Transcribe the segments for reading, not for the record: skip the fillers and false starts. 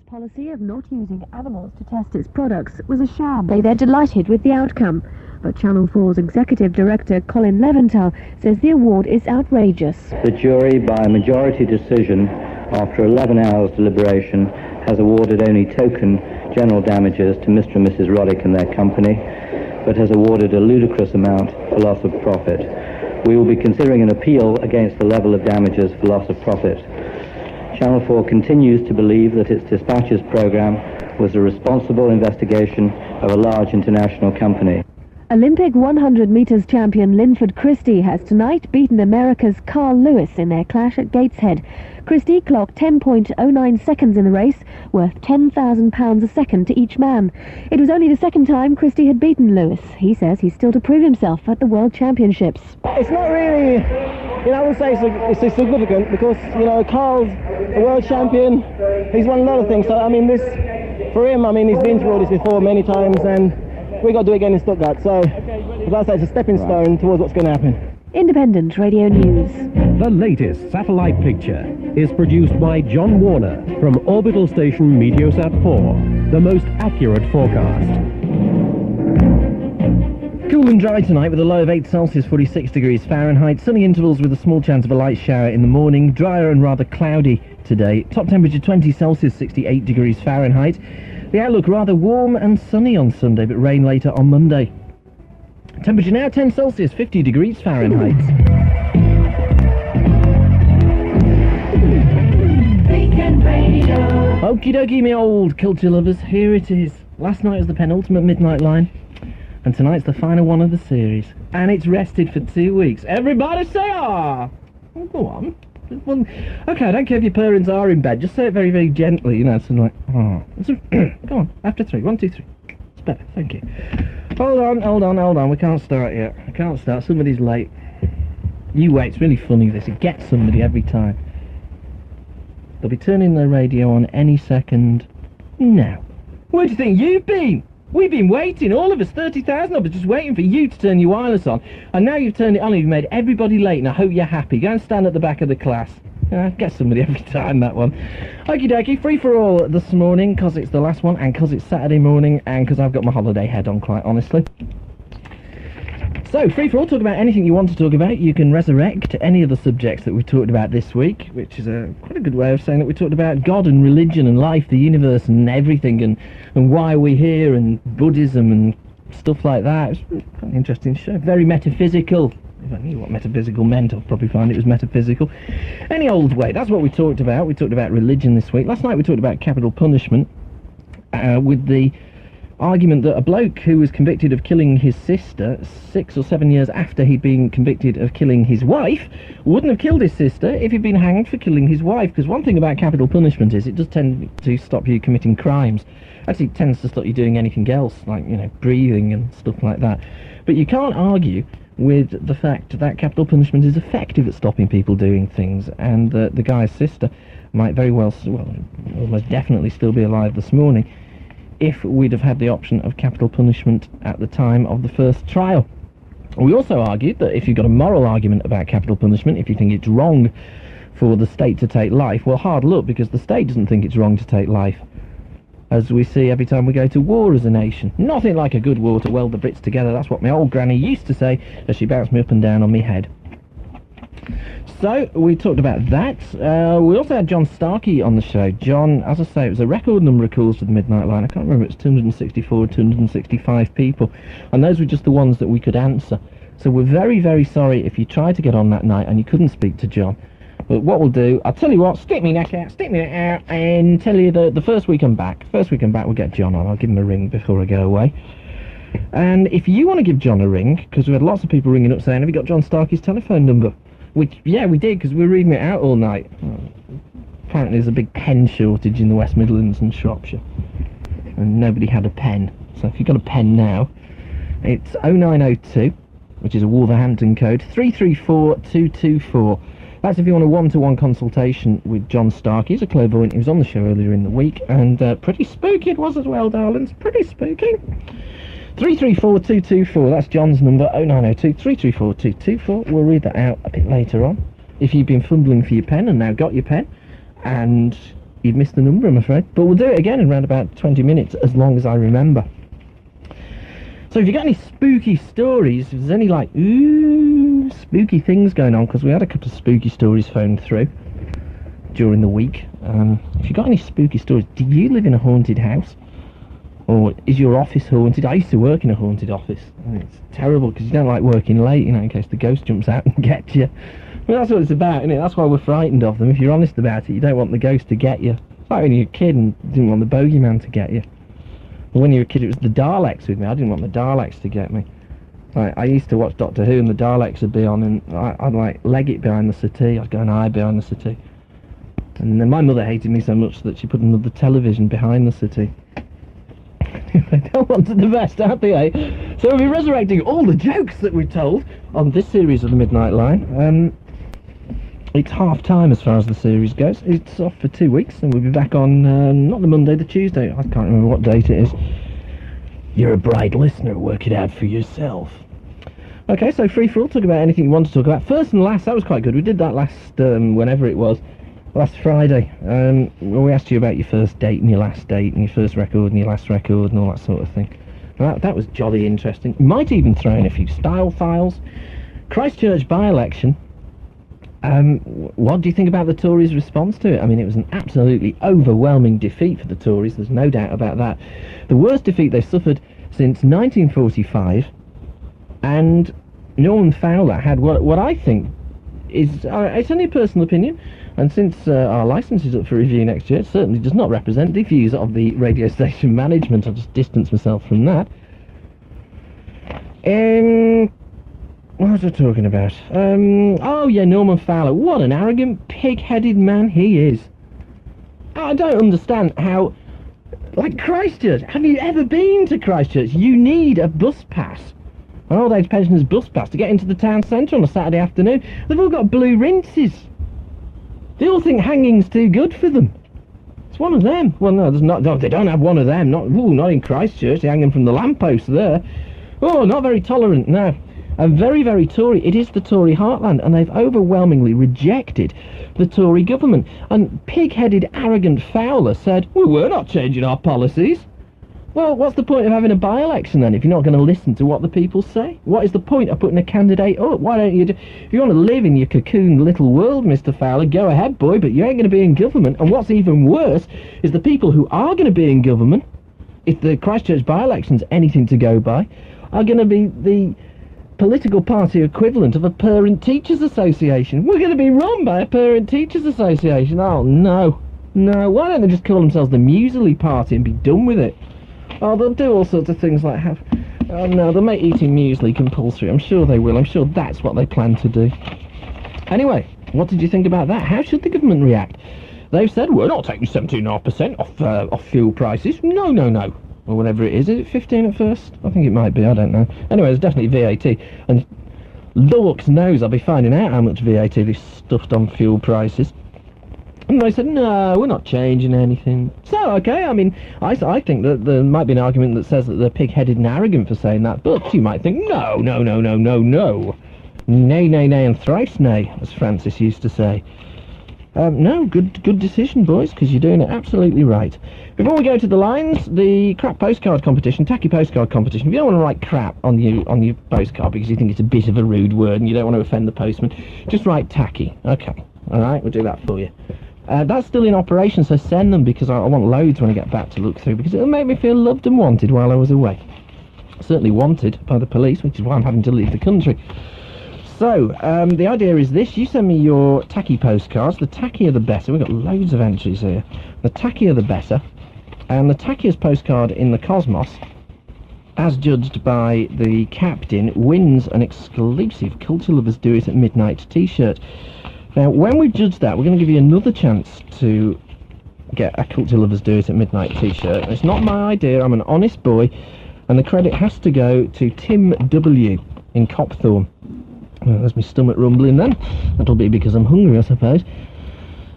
Policy of not using animals to test its products was a sham. They're delighted with the outcome. But Channel 4's Executive Director Colin Leventhal says the award is outrageous. The jury, by a majority decision, after 11 hours deliberation, has awarded only token general damages to Mr. and Mrs. Roddick and their company, but has awarded a ludicrous amount for loss of profit. We will be considering an appeal against the level of damages for loss of profit. Channel 4 continues to believe that its dispatches program was a responsible investigation of a large international company. Olympic 100 metres champion Linford Christie has tonight beaten America's Carl Lewis in their clash at Gateshead. Christie clocked 10.09 seconds in the race, worth £10,000 a second to each man. It was only the second time Christie had beaten Lewis. He says he's still to prove himself at the World Championships. It's not really, I would say it's significant because, Carl's a world champion. He's won a lot of things. So, for him, he's been through all this before many times, and we got to do it again in Stuttgart. So, as I say, it's a stepping stone towards what's going to happen. Independent Radio News. The latest satellite picture is produced by John Warner from orbital station Meteosat 4, the most accurate forecast. Cool and dry tonight with a low of 8 Celsius, 46 degrees Fahrenheit. Sunny intervals with a small chance of a light shower in the morning. Drier and rather cloudy today. Top temperature 20 Celsius, 68 degrees Fahrenheit. The outlook rather warm and sunny on Sunday, but rain later on Monday. Temperature now 10 Celsius, 50 degrees Fahrenheit. Beacon Radio. Okie dokie, me old culture lovers, here it is. Last night was the penultimate midnight line, and tonight's the final one of the series. And it's rested for 2 weeks. Everybody say ah! Oh, go on. Well, okay, I don't care if your parents are in bed, just say it very, very gently, something like, oh. Go on, after 3, 1, 2, 3. It's better, thank you. Hold on, we can't start yet. I can't start, somebody's late. You wait, it's really funny this, it gets somebody every time. They'll be turning their radio on any second now. Where do you think you've been? We've been waiting, all of us, 30,000 of us, just waiting for you to turn your wireless on. And now you've turned it on and you've made everybody late, and I hope you're happy. Go and stand at the back of the class. Get somebody every time, that one. Okie dokie, free for all this morning, because it's the last one, and because it's Saturday morning, and because I've got my holiday head on, quite honestly. So, free for all, talk about anything you want to talk about. You can resurrect any of the subjects that we talked about this week, which is quite a good way of saying that we talked about God and religion and life, the universe and everything, and why we're here, and Buddhism and stuff like that. It's quite an interesting show. Very metaphysical. If I knew what metaphysical meant, I'd probably find it was metaphysical. Any old way, that's what we talked about. We talked about religion this week. Last night we talked about capital punishment, with the argument that a bloke who was convicted of killing his sister 6 or 7 years after he'd been convicted of killing his wife wouldn't have killed his sister if he'd been hanged for killing his wife, because one thing about capital punishment is it does tend to stop you committing crimes. Actually, it tends to stop you doing anything else, like, breathing and stuff like that. But you can't argue with the fact that capital punishment is effective at stopping people doing things, and the guy's sister might very well, almost definitely still be alive this morning if we'd have had the option of capital punishment at the time of the first trial. We also argued that if you've got a moral argument about capital punishment, if you think it's wrong for the state to take life, well, hard luck, because the state doesn't think it's wrong to take life, as we see every time we go to war as a nation. Nothing like a good war to weld the Brits together. That's what my old granny used to say as she bounced me up and down on me head. So, we talked about that. We also had John Starkey on the show. John, as I say, it was a record number of calls to the Midnight Line. I can't remember, it's 264, 265 people. And those were just the ones that we could answer. So we're very, very sorry if you tried to get on that night and you couldn't speak to John. But what we'll do, I'll tell you what, stick me neck out, and tell you the first week I'm back. First week I'm back, we'll get John on. I'll give him a ring before I go away. And if you want to give John a ring, because we had lots of people ringing up saying, have you got John Starkey's telephone number? Which, yeah, we did, because we were reading it out all night. Apparently there's a big pen shortage in the West Midlands and Shropshire, and nobody had a pen. So if you've got a pen now, it's 0902, which is a Wolverhampton code, 334224. That's if you want a one-to-one consultation with John Starkey. He's a clairvoyant. He was on the show earlier in the week, and pretty spooky it was as well, darlings. Pretty spooky. 334224, that's John's number, 0902 334224. We'll read that out a bit later on. If you've been fumbling for your pen and now got your pen, and you'd missed the number, I'm afraid. But we'll do it again in around about 20 minutes, as long as I remember. So if you got any spooky stories, if there's any, like, spooky things going on, because we had a couple of spooky stories phoned through during the week. If you got any spooky stories, do you live in a haunted house? Or is your office haunted? I used to work in a haunted office, and it's terrible because you don't like working late, in case the ghost jumps out and gets you. Well, that's what it's about, isn't it? That's why we're frightened of them. If you're honest about it, you don't want the ghost to get you. It's like when you're a kid and didn't want the bogeyman to get you. But when you were a kid, it was the Daleks with me. I didn't want the Daleks to get me. I used to watch Doctor Who, and the Daleks would be on, and I'd like leg it behind the settee. I'd go and hide behind the settee. And then my mother hated me so much that she put another television behind the settee. They don't want to the best, aren't they, eh? So we'll be resurrecting all the jokes that we told on this series of the Midnight Line. It's half time as far as the series goes. It's off for 2 weeks, and we'll be back on, not the Monday, the Tuesday. I can't remember what date it is. You're a bright listener, work it out for yourself. Okay, so free for all, talk about anything you want to talk about. First and last, that was quite good. We did that last, whenever it was. Last Friday, we asked you about your first date and your last date and your first record and your last record and all that sort of thing. That was jolly interesting. Might even throw in a few style files. Christchurch by-election. What do you think about the Tories' response to it? I mean, it was an absolutely overwhelming defeat for the Tories, there's no doubt about that. The worst defeat they've suffered since 1945, and Norman Fowler had what I think is, it's only a personal opinion, and since our licence is up for review next year, it certainly does not represent the views of the radio station management. I'll just distance myself from that. What was I talking about? Oh yeah, Norman Fowler. What an arrogant, pig-headed man he is. I don't understand how, like Christchurch, have you ever been to Christchurch? You need a bus pass. An old age pensioners bus pass to get into the town centre on a Saturday afternoon. They've all got blue rinses. They all think hanging's too good for them. It's one of them. Well, no, there's not. No, they don't have one of them. Not in Christchurch. They hang them from the lamppost there. Oh, not very tolerant. No, and very, very Tory. It is the Tory heartland, and they've overwhelmingly rejected the Tory government. And pig-headed, arrogant Fowler said, "Well, we're not changing our policies." Well, what's the point of having a by-election then if you're not going to listen to what the people say? What is the point of putting a candidate up? Why don't you if you want to live in your cocoon little world, Mr. Fowler, go ahead, boy, but you ain't going to be in government. And what's even worse is the people who are going to be in government, if the Christchurch by-election's anything to go by, are going to be the political party equivalent of a parent teachers association. We're going to be run by a parent teachers association. Oh, no. No, why don't they just call themselves the Muesli Party and be done with it? Oh, they'll do all sorts of things like have... Oh no, they'll make eating muesli compulsory. I'm sure they will. I'm sure that's what they plan to do. Anyway, what did you think about that? How should the government react? They've said, we're not taking 17.5% off fuel prices. No. Or whatever it is. Is it 15 at first? I think it might be, I don't know. Anyway, there's definitely VAT. And Lorks knows I'll be finding out how much VAT they've stuffed on fuel prices. And they said, no, we're not changing anything. So, okay, I mean, I think that there might be an argument that says that they're pig-headed and arrogant for saying that, but you might think, no. Nay, and thrice nay, as Francis used to say. No, good decision, boys, because you're doing it absolutely right. Before we go to the lines, the crap postcard competition, tacky postcard competition. If you don't want to write crap on your postcard because you think it's a bit of a rude word and you don't want to offend the postman, just write tacky. Okay, all right, we'll do that for you. That's still in operation, so send them, because I want loads when I get back to look through, because it'll make me feel loved and wanted while I was away. Certainly wanted by the police, which is why I'm having to leave the country. So, the idea is this: you send me your tacky postcards. The tackier the better. We've got loads of entries here. The tackier the better. And the tackiest postcard in the cosmos, as judged by the captain, wins an exclusive Culture Lovers Do It at Midnight t-shirt. Now, when we judge that, we're going to give you another chance to get a Culture Lovers Do It at Midnight t-shirt. It's not my idea, I'm an honest boy, and the credit has to go to Tim W. in Copthorne. Well, there's my stomach rumbling then. That'll be because I'm hungry, I suppose.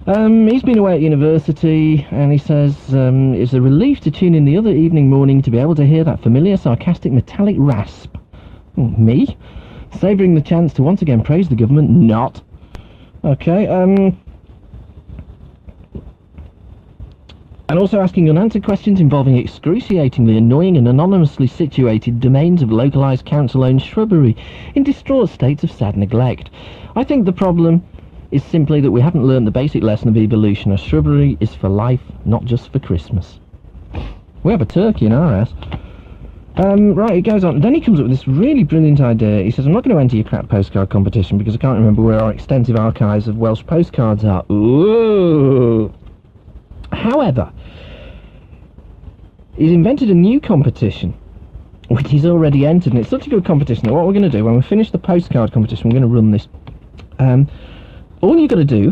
He's been away at university, and he says it's a relief to tune in the other morning to be able to hear that familiar, sarcastic, metallic rasp. Me? Savouring the chance to once again praise the government? Not. Okay, And also asking unanswered questions involving excruciatingly annoying and anonymously situated domains of localised council-owned shrubbery in distraught states of sad neglect. I think the problem is simply that we haven't learned the basic lesson of evolution. A shrubbery is for life, not just for Christmas. We have a turkey in our house. Right, it goes on. Then he comes up with this really brilliant idea. He says, I'm not going to enter your crap postcard competition because I can't remember where our extensive archives of Welsh postcards are. Ooh. However, he's invented a new competition, which he's already entered, and it's such a good competition that what we're going to do, when we finish the postcard competition, we're going to run this. All you've got to do,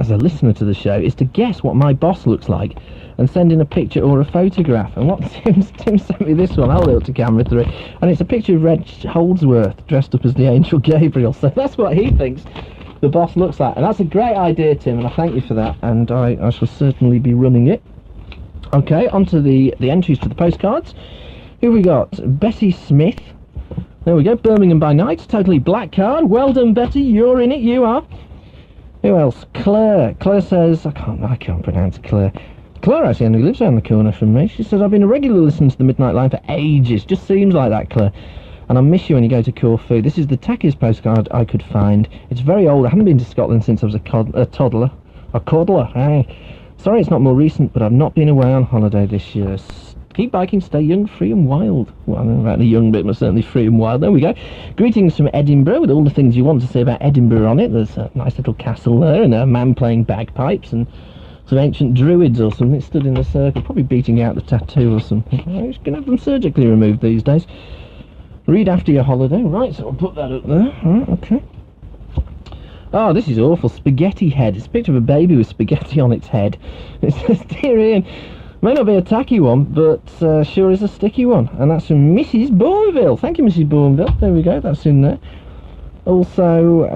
as a listener to the show, is to guess what my boss looks like and send in a picture or a photograph. And what Tim sent me this one, I'll hold it to camera 3, and it's a picture of Reg Holdsworth dressed up as the Angel Gabriel, so that's what he thinks the boss looks like. And that's a great idea, Tim, and I thank you for that, and I shall certainly be running it. Okay, on to the entries to the postcards. Who have we got? Betty Smith. There we go, Birmingham by night, totally black card. Well done, Betty, you're in it, you are. Who else? Claire. Claire says, I can't pronounce Claire. Claire actually only lives around the corner from me. She says, I've been a regular listener to the Midnight Line for ages. Just seems like that, Claire. And I miss you when you go to Corfu. This is the tackiest postcard I could find. It's very old. I haven't been to Scotland since I was a toddler. A coddler, hey. Sorry it's not more recent, but I've not been away on holiday this year. Keep biking, stay young, free and wild. Well, I don't know about the young bit, but certainly free and wild. There we go. Greetings from Edinburgh, with all the things you want to say about Edinburgh on it. There's a nice little castle there, and a man playing bagpipes, and some ancient druids or something stood in a circle, probably beating out the tattoo or something. You're going to have them surgically removed these days. Read after your holiday. Right, so I'll put that up there. Right, okay. Oh, this is awful. Spaghetti head. It's a picture of a baby with spaghetti on its head. It says, Dear Ian, may not be a tacky one, but sure is a sticky one. And that's from Mrs. Bourneville. Thank you, Mrs. Bourneville. There we go, that's in there. Also,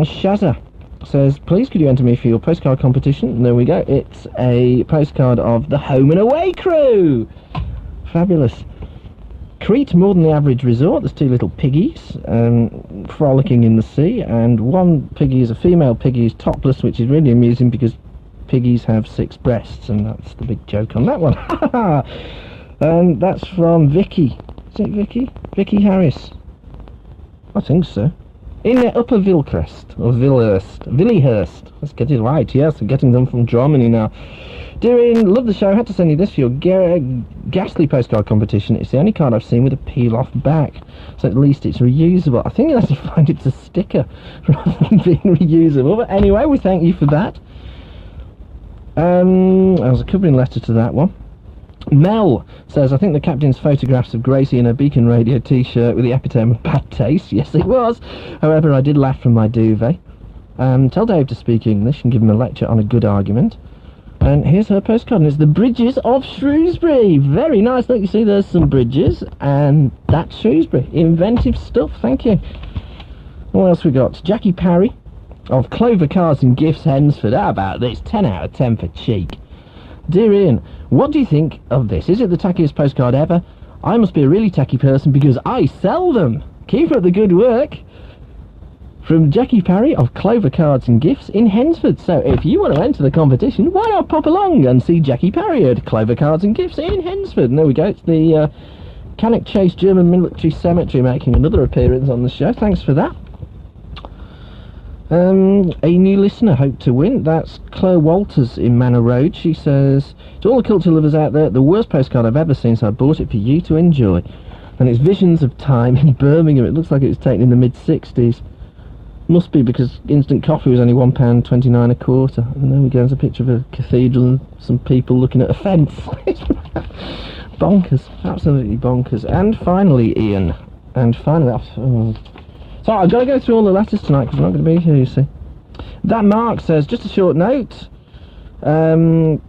Shazza says, please could you enter me for your postcard competition? And there we go. It's a postcard of the Home and Away crew. Fabulous. Crete, more than the average resort. There's 2 little piggies frolicking in the sea, and one piggy is a female piggy who's topless, which is really amusing because piggies have 6 breasts, and that's the big joke on that one. And that's from Vicky. Is it Vicky? Vicky Harris. I think so. In Upper Vilcrest, or Villyhurst. Let's get it right, yes, I'm getting them from Germany now. Dear Ian, love the show. I had to send you this for your ghastly postcard competition. It's the only card I've seen with a peel-off back, so at least it's reusable. I think you'll have to find it's a sticker rather than being reusable. But anyway, we thank you for that. There's a covering letter to that one. Mel says, I think the captain's photographs of Gracie in a Beacon Radio t-shirt with the epitome of bad taste. Yes, it was. However, I did laugh from my duvet. Tell Dave to speak English and give him a lecture on a good argument. And here's her postcard, and it's the Bridges of Shrewsbury. Very nice. Look, you see there's some bridges, and that's Shrewsbury. Inventive stuff, thank you. What else we got? Jackie Parry of Clover Cards and Gifts, Hensford. How about this? 10 out of 10 for cheek. Dear Ian, what do you think of this? Is it the tackiest postcard ever? I must be a really tacky person because I sell them. Keep up the good work. From Jackie Parry of Clover Cards and Gifts in Hensford. So if you want to enter the competition, why not pop along and see Jackie Parry at Clover Cards and Gifts in Hensford? And there we go, it's the Cannock Chase German Military Cemetery making another appearance on the show. Thanks for that. A new listener hoped to win. That's Claire Walters in Manor Road. She says, to all the culture lovers out there, the worst postcard I've ever seen, so I bought it for you to enjoy. And it's Visions of Time in Birmingham. It looks like it was taken in the mid-60s. Must be because instant coffee was only £1.29 a quarter. And there we go, there's a picture of a cathedral and some people looking at a fence. Bonkers, absolutely bonkers. And finally, Ian. And finally, so I've got to go through all the letters tonight because I'm not going to be here, you see. That Mark says, just a short note. I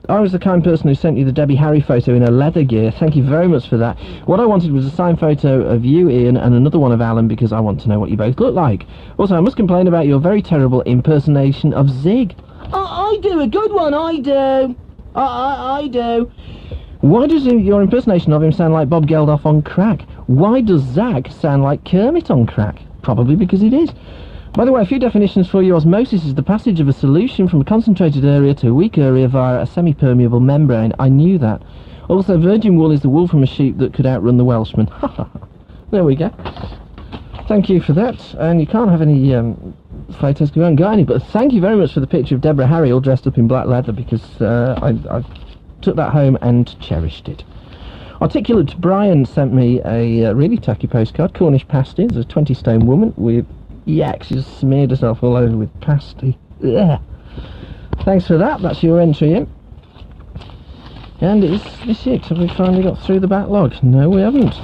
was the kind person who sent you the Debbie Harry photo in her leather gear. Thank you very much for that. What I wanted was a signed photo of you, Ian, and another one of Alan because I want to know what you both look like. Also, I must complain about your very terrible impersonation of Zig. I do a good one, I do. I do. Why does your impersonation of him sound like Bob Geldof on crack? Why does Zag sound like Kermit on crack? Probably because it is. By the way, a few definitions for you. Osmosis is the passage of a solution from a concentrated area to a weak area via a semi-permeable membrane. I knew that. Also, virgin wool is the wool from a sheep that could outrun the Welshman. There we go. Thank you for that. And you can't have any photos because we haven't got any, but thank you very much for the picture of Deborah Harry all dressed up in black leather, because I took that home and cherished it. Articulate Brian sent me a really tacky postcard. Cornish pasty. There's a 20-stone woman with... Yak, she's smeared herself all over with pasty. Ugh. Thanks for that. That's your entry in. And is this it? Have we finally got through the backlog? No, we haven't.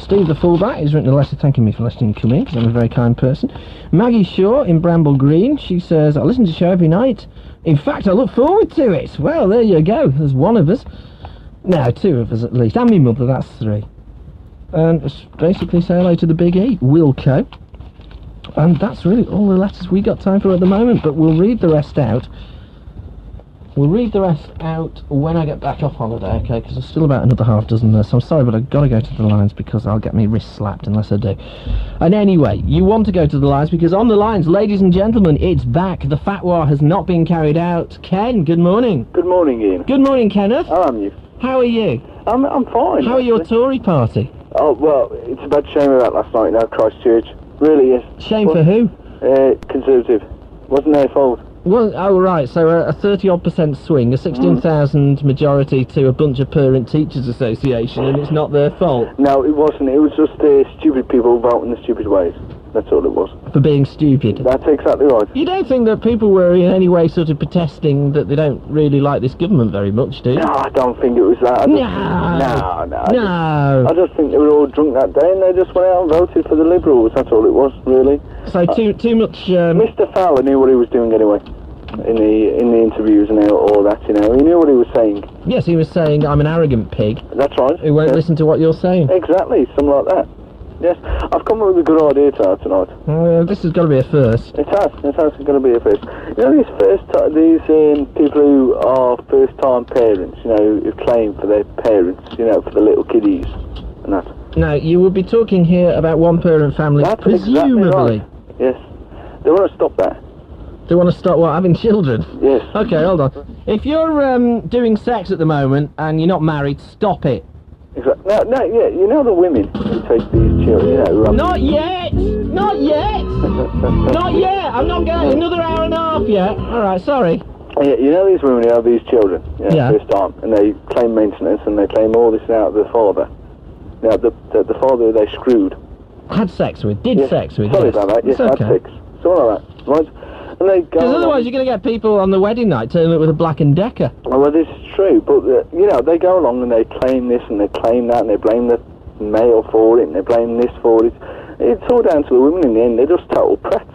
Steve the Fullback has written a letter thanking me for letting him come in, because I'm a very kind person. Maggie Shaw in Bramble Green, she says, I listen to the show every night. In fact, I look forward to it. Well, there you go. There's one of us. No, two of us at least. And my mother, that's three. And basically say hello to the Big E, Wilco. And that's really all the letters we got time for at the moment, but we'll read the rest out. We'll read the rest out when I get back off holiday, okay, because there's still about another half dozen there, so I'm sorry, but I've got to go to the lines because I'll get my wrist slapped unless I do. And anyway, you want to go to the lines because on the lines, ladies and gentlemen, it's back. The fatwa has not been carried out. Ken, good morning. Good morning, Ian. Good morning, Kenneth. How are you? How are you? I'm fine. How are your Tory party? Oh, well, it's a bad shame about last night now, Christchurch. Really is. Shame for who? Conservative. Wasn't their fault. Well, oh right, so a 30-odd% swing, a 16,000 majority to a bunch of Parent Teachers Association, and it's not their fault? No, it wasn't. It was just stupid people voting the stupid ways. That's all it was. For being stupid? That's exactly right. You don't think that people were in any way sort of protesting that they don't really like this government very much, do you? No, I don't think it was that. No. I just think they were all drunk that day and they just went out and voted for the Liberals. That's all it was, really. So too much... Mr. Fowler knew what he was doing anyway. In the interviews and all that, you know. He knew what he was saying. Yes, he was saying, I'm an arrogant pig. That's right. Who won't listen to what you're saying. Exactly, something like that. Yes, I've come up with a good idea tonight. This has got to be a first. It has got to be a first. You know, these people who are first-time parents, you know, who claim for their parents, you know, for the little kiddies and that. Now, you would be talking here about one-parent families, presumably. Exactly right. Yes. They want to stop that. They want to stop what, having children? Yes. Okay, hold on. If you're doing sex at the moment and you're not married, stop it. Exactly. No, yeah, you know the women who take these children, you know... Not yet! Not yet! Not yet! I'm not going another hour and a half yet. Alright, sorry. Yeah, you know these women who have these children, first time, and they claim maintenance and they claim all this out of the father. Now, the father they screwed. Had sex with, sex with. Sorry about that, yes, had sex. So all like that, right? And they go... Because otherwise you're going to get people on the wedding night turning up with a Black & Decker. Well, this is true, but, you know, they go along and they claim this and they claim that and they blame the male for it and they blame this for it. It's all down to the women in the end. They're just total prats.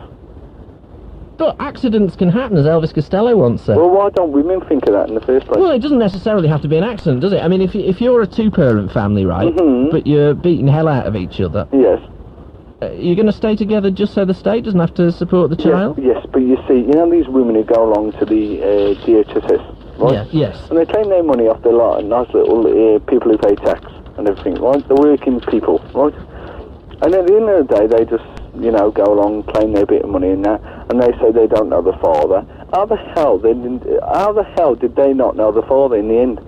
But accidents can happen, as Elvis Costello once said. Well, why don't women think of that in the first place? Well, it doesn't necessarily have to be an accident, does it? I mean, if you're a two-parent family, right, but you're beating hell out of each other... Yes. You're going to stay together just so the state doesn't have to support the child? Yes, but you see, you know these women who go along to the DHSS, right? Yeah, yes. And they claim their money off their lot, nice little people who pay tax and everything, right? The working people, right? And at the end of the day, they just, you know, go along, claim their bit of money and that, and they say they don't know the father. How the hell did they not know the father in the end?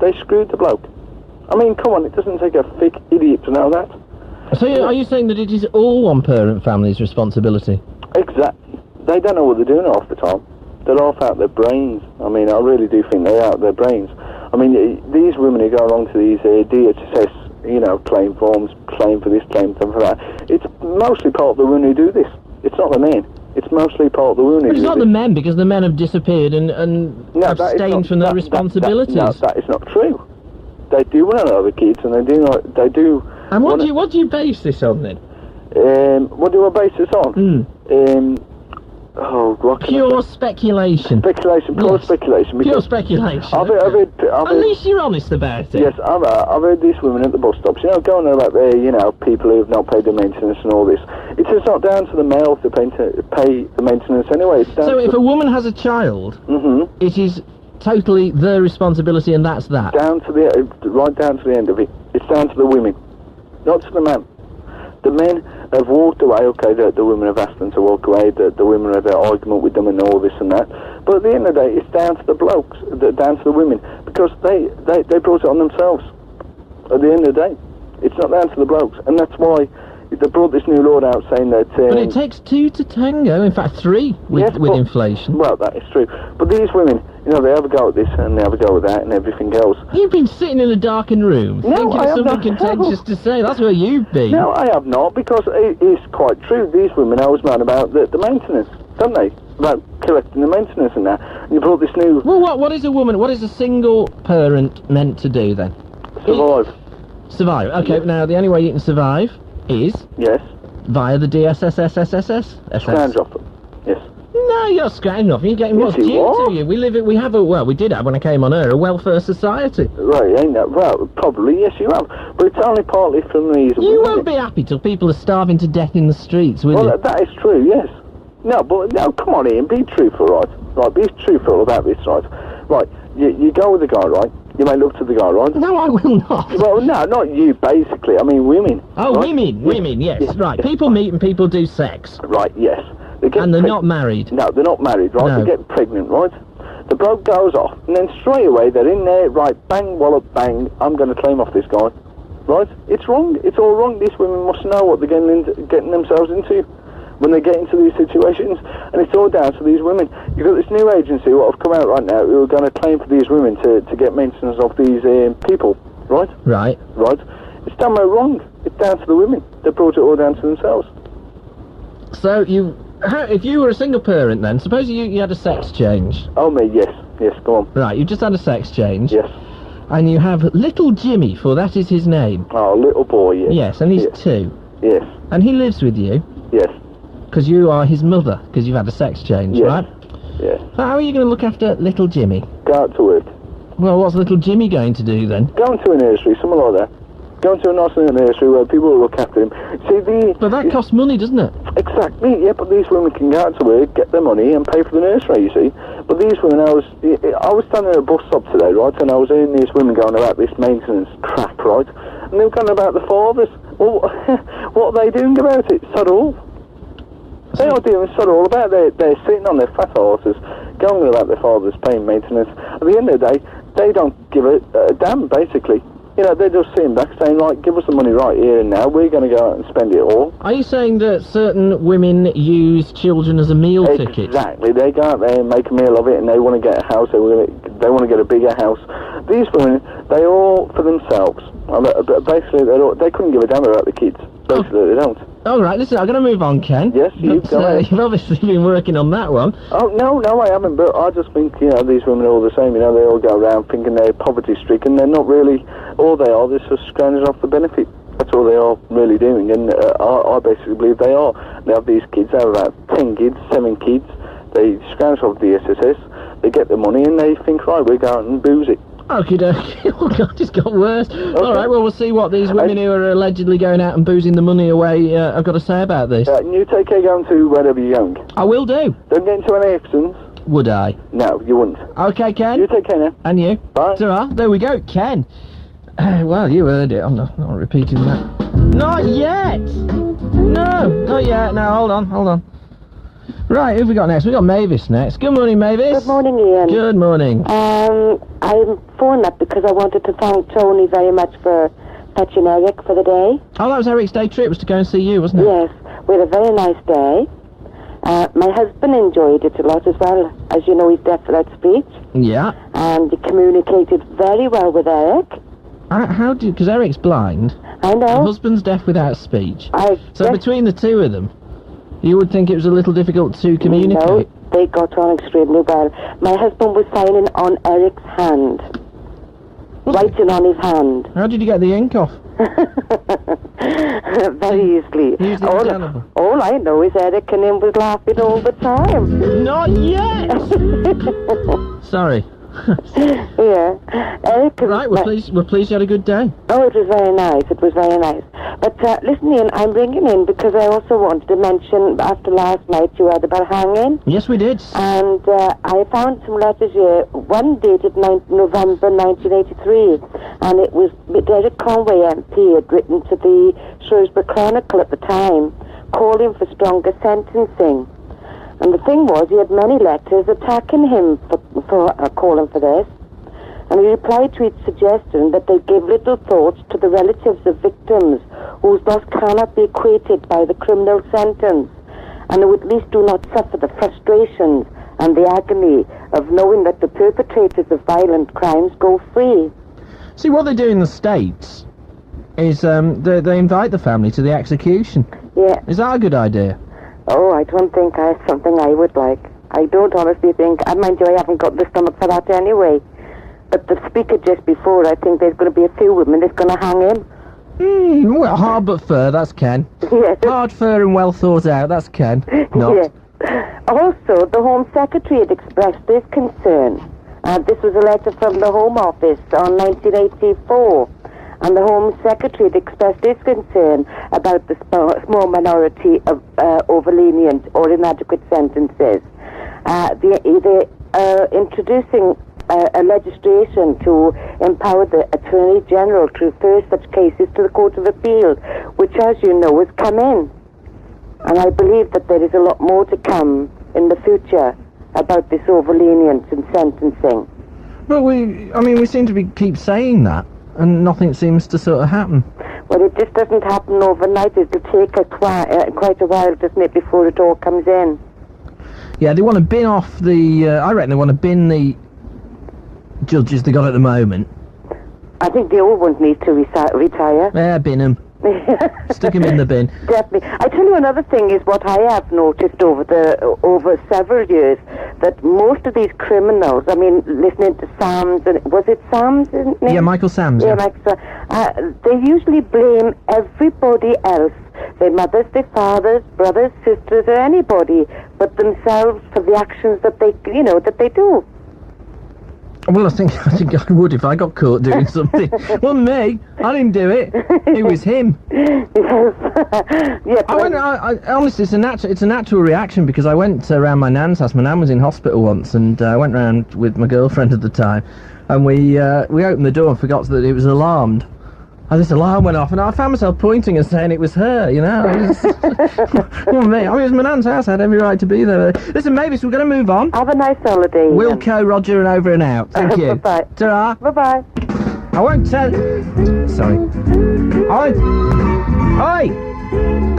They screwed the bloke. I mean, come on, it doesn't take a thick idiot to know that. So are you saying that it is all one-parent families' responsibility? Exactly. They don't know what they're doing half the time. They're half out their brains. I mean, I really do think they're out their brains. I mean, these women who go along to these DHSS, you know, claim forms, claim for this, claim for that, it's mostly part of the women who do this. It's not the men. It's mostly part of the women who do this. It's not the men, because the men have disappeared and abstained from their responsibilities. No, that is not true. They do want to know the kids, and they do... And what do you base this on then? What do I base this on? Pure speculation. Speculation, pure speculation. Pure speculation. At least you're honest about it. Yes, I've heard these women at the bus stops, you know, going on about their, you know, people who have not paid their maintenance and all this. It's just not down to the male to pay the maintenance anyway. It's down if a woman has a child, it is totally their responsibility, and that's that. Right down to the end of it. It's down to the women. Not to the men. The men have walked away. Okay, the women have asked them to walk away, the women had an argument with them and all this and that. But at the end of the day, it's down to the blokes, down to the women, because they brought it on themselves. At the end of the day, it's not down to the blokes, and that's why they brought this new law out saying that... but it takes 2 to tango, in fact 3 with inflation. Well, that is true. But these women, they have a go at this and they have a go at that and everything else. You've been sitting in a darkened room thinking of something contentious to say. That's where you've been. No, I have not, because it is quite true. These women always moan about the maintenance, don't they? About collecting the maintenance and that. And you brought this new... Well, what is a single parent meant to do then? Survive. Survive. Okay, Now the only way you can survive is... Yes. Via the DSSSSS? Scrounge off them. Yes. No, you're scrounging off. You're getting what's due to you. We did have, when I came on air, a welfare society. Right, ain't that? Well, probably, yes, you have. But it's only partly from these... You won't be happy till people are starving to death in the streets, will you? Well, that is true, yes. No, come on, Ian, be truthful, right? Right, be truthful about this, right? Right, you go with the guy, right? You may look to the guy, right? No, I will not. Well, no, not you, basically. I mean, women. Oh, right? Women, yes, right. Yes. People meet and people do sex. Right, yes. And they're not married. No, they're not married, right? No. They get pregnant, right? The bloke goes off, and then straight away they're in there, right, bang, wallop, bang, I'm going to claim off this guy. Right? It's wrong. It's all wrong. These women must know what they're getting themselves into when they get into these situations, and it's all down to these women. You've got this new agency, what have come out right now, who are going to claim for these women to get maintenance of these people, right? Right. Right. It's damn well wrong. It's down to the women. They brought it all down to themselves. So if you were a single parent then, suppose you had a sex change. Oh, me, yes, go on. Right, you just had a sex change. Yes. And you have little Jimmy, for that is his name. Oh, little boy, yes. Yes, and he's 2. Yes. And he lives with you. Yes. Because you are his mother, because you've had a sex change, yes. right? Yes. So how are you going to look after little Jimmy? Go out to work. Well, what's little Jimmy going to do then? Go into a nursery, something like that. Go into a nice little nursery where people will look after him. See, but that costs money, doesn't it? Exactly, yeah, but these women can go out to work, get their money, and pay for the nursery, you see. But these women, I was standing at a bus stop today, right, and I was hearing these women going about this maintenance crap, right, and they were going about the fathers. Well, what are they doing about it? Sod all. They are doing sod all about it. They're sitting on their fat horses, going about their fathers paying maintenance. At the end of the day, they don't give a damn, basically. They're just sitting back saying, right, give us the money right here and now, we're going to go out and spend it all. Are you saying that certain women use children as a meal ticket? Exactly, they go out there and make a meal of it, and they want to get a house, they want to get a bigger house. These women, they all for themselves. Basically, they couldn't give a damn about the kids. Basically, they don't. All right, listen, I'm going to move on, Ken. Yes, you've You've obviously been working on that one. Oh, no, I haven't, but I just think, these women are all the same, they all go around thinking they're poverty-stricken. They're not really, all they are, they're just scrounging off the benefit. That's all they are really doing, and I basically believe they are. They have these kids, they have about 10 kids, 7 kids, they scrounge off the SSS, they get the money, and they think, right, we're going and booze it. Okie dokie. Oh God, it's got worse. Okay. All right, well, we'll see what these women who are allegedly going out and boozing the money away have got to say about this. You take care going to wherever you're going. I will do. Don't get into any accidents. Would I? No, you wouldn't. Okay, Ken. You take care now. And you. Bye. Ta-ra. There we go, Ken. Well, you heard it. I'm not repeating that. Not yet. No, not yet. No, hold on. Right, who have we got next? We've got Mavis next. Good morning, Mavis. Good morning, Ian. Good morning. I'm phoning up because I wanted to thank Tony very much for fetching Eric for the day. Oh, that was Eric's day trip, was to go and see you, wasn't it? Yes, we had a very nice day. My husband enjoyed it a lot as well. As you know, he's deaf without speech. Yeah. And he communicated very well with Eric. How do you... Because Eric's blind. I know. Your husband's deaf without speech. So between the two of them, you would think it was a little difficult to communicate? No, they got on extremely well. My husband was signing on Eric's hand. Writing on his hand. How did you get the ink off? Very easily. All I know is Eric and him was laughing all the time. Not yet! Sorry. Yeah. Eric, right, we're pleased you had a good day. Oh, it was very nice. But listen, Ian, I'm ringing in because I also wanted to mention, after last night you had about hanging. Yes, we did. And I found some letters here, one dated 9th November 1983, And it was Derek Conway MP had written to the Shrewsbury Chronicle at the time, calling for stronger sentencing. And the thing was, he had many letters attacking him for calling for this. And he replied to each suggestion that they give little thought to the relatives of victims whose loss cannot be equated by the criminal sentence, and who at least do not suffer the frustrations and the agony of knowing that the perpetrators of violent crimes go free. See, what they do in the States is they invite the family to the execution. Yeah. Is that a good idea? Oh, I don't think that's something I would like. I don't honestly think... mind you, I haven't got the stomach for that anyway. But the speaker just before, I think there's going to be a few women that's going to hang him. Well, hard but fair, that's Ken. Yes. Hard, fair and well thought out, that's Ken. Not. Yes. Also, the Home Secretary had expressed this concern. This was a letter from the Home Office on 1984. And the Home Secretary had expressed his concern about the small minority of over-lenient or inadequate sentences. They're introducing a legislation to empower the Attorney General to refer such cases to the Court of Appeal, which, as you know, has come in. And I believe that there is a lot more to come in the future about this over-lenience in sentencing. But we seem to keep saying that, and nothing seems to sort of happen. Well, it just doesn't happen overnight. It'll take quite a while, doesn't it, before it all comes in. Yeah, they want to bin off the... I reckon they want to bin the judges they got at the moment. I think they all won't need to retire. Yeah, bin them. Stick them in the bin. Definitely. I tell you another thing is what I have noticed over several years, that most of these criminals, listening to Sam's, was it Sam's? Yeah, Michael Sam's. Yeah, Michael. They usually blame everybody else, their mothers, their fathers, brothers, sisters, or anybody, but themselves for the actions that they do. Well, I think I would if I got caught doing something. Well, me, I didn't do it. It was him. Yes. Yeah. I honestly, it's a natural reaction, because I went around my nan's house. My nan was in hospital once, and I went round with my girlfriend at the time, and we opened the door and forgot that it was alarmed. And this alarm went off, and I found myself pointing and saying it was her, Well, me, it was my nan's house. I had every right to be there. Listen, Mavis, we're going to move on. Have a nice holiday. Wilco, Roger, and over and out. Thank you. Bye-bye. Ta-ra. Bye-bye. I won't tell... Sorry. I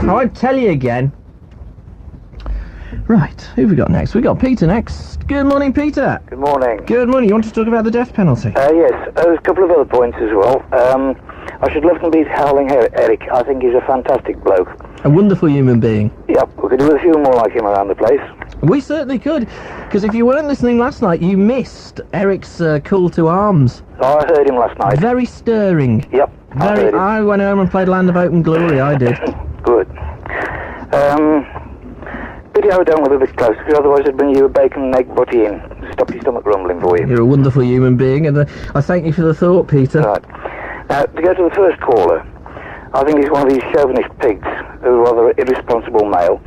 won't tell you again. Right, who have we got next? We got Peter next. Good morning, Peter. Good morning. Good morning. You want to talk about the death penalty? Yes, there's a couple of other points as well. I should love to meet Howling Eric. I think he's a fantastic bloke. A wonderful human being. Yep, we could do a few more like him around the place. We certainly could, because if you weren't listening last night, you missed Eric's call to arms. Oh, I heard him last night. Very stirring. Yep, I went home and played Land of Hope and Glory, I did. Good. Pity I don't live a bit closer, because otherwise I'd bring you a bacon and egg butty in. Stop your stomach rumbling for you. You're a wonderful human being, and I thank you for the thought, Peter. Right. Now, to go to the first caller, I think he's one of these chauvinist pigs, a rather irresponsible male,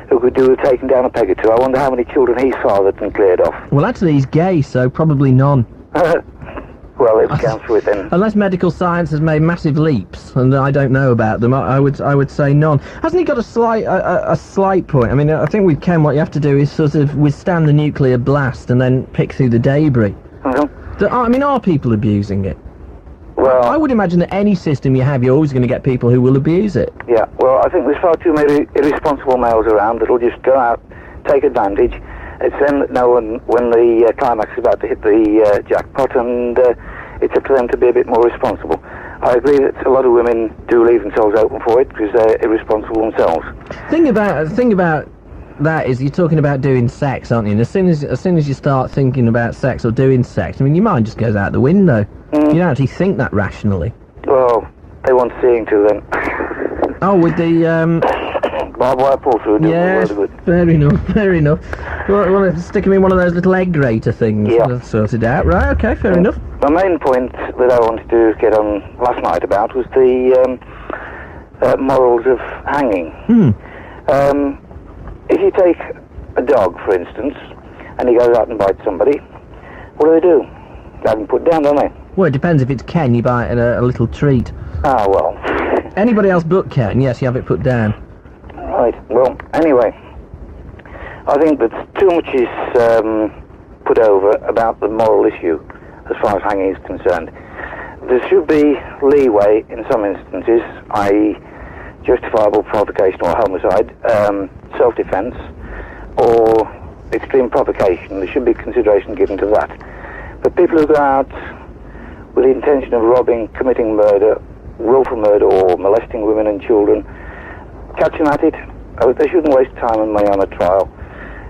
who could do with taking down a peg or two. I wonder how many children he's fathered and cleared off. Well, actually, he's gay, so probably none. Well, it counts for it then. Unless medical science has made massive leaps, and I don't know about them, I would say none. Hasn't he got a slight point? I think with Ken, what you have to do is sort of withstand the nuclear blast and then pick through the debris. Are people abusing it? Well, I would imagine that any system you have, you're always going to get people who will abuse it. Yeah, well, I think there's far too many irresponsible males around that'll just go out, take advantage. It's them that know when the climax is about to hit the jackpot, and it's up to them to be a bit more responsible. I agree that a lot of women do leave themselves open for it because they're irresponsible themselves. Thing about that is, you're talking about doing sex, aren't you? And as soon as you start thinking about sex or doing sex, your mind just goes out the window. You don't actually think that rationally. Well, they want seeing to then. Oh, with the barbed wire pull through. Yes, fair enough. You want to stick him in one of those little egg grater things? Yeah. Sorted out, right? Okay, fair enough. The main point that I wanted to get on last night about was the morals of hanging. If you take a dog, for instance, and he goes out and bites somebody, what do? They have him put down, don't they? Well, it depends. If it's Ken, you buy it a little treat. Ah, well. Anybody else but Ken, yes, you have it put down. Right, well, anyway, I think that too much is put over about the moral issue as far as hanging is concerned. There should be leeway in some instances, i.e. justifiable provocation or homicide, self-defence, or extreme provocation. There should be consideration given to that. But people who go out with the intention of robbing, committing murder, willful murder, or molesting women and children, catch them at it. They shouldn't waste time and money on a trial.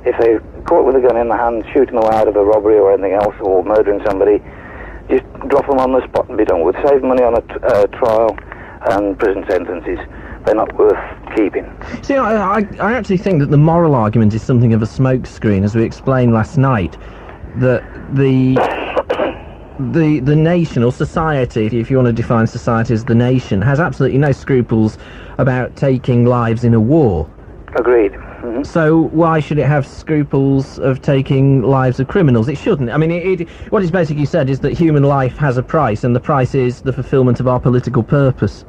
If they're caught with a gun in the hand, shooting them out of a robbery or anything else, or murdering somebody, just drop them on the spot and be done with. Save money on a trial and prison sentences. They're not worth keeping. See, I actually think that the moral argument is something of a smokescreen, as we explained last night, that the nation, or society, if you want to define society as the nation, has absolutely no scruples about taking lives in a war. Agreed. Mm-hmm. So why should it have scruples of taking lives of criminals? It shouldn't. I mean, what it's basically said is that human life has a price, and the price is the fulfilment of our political purpose.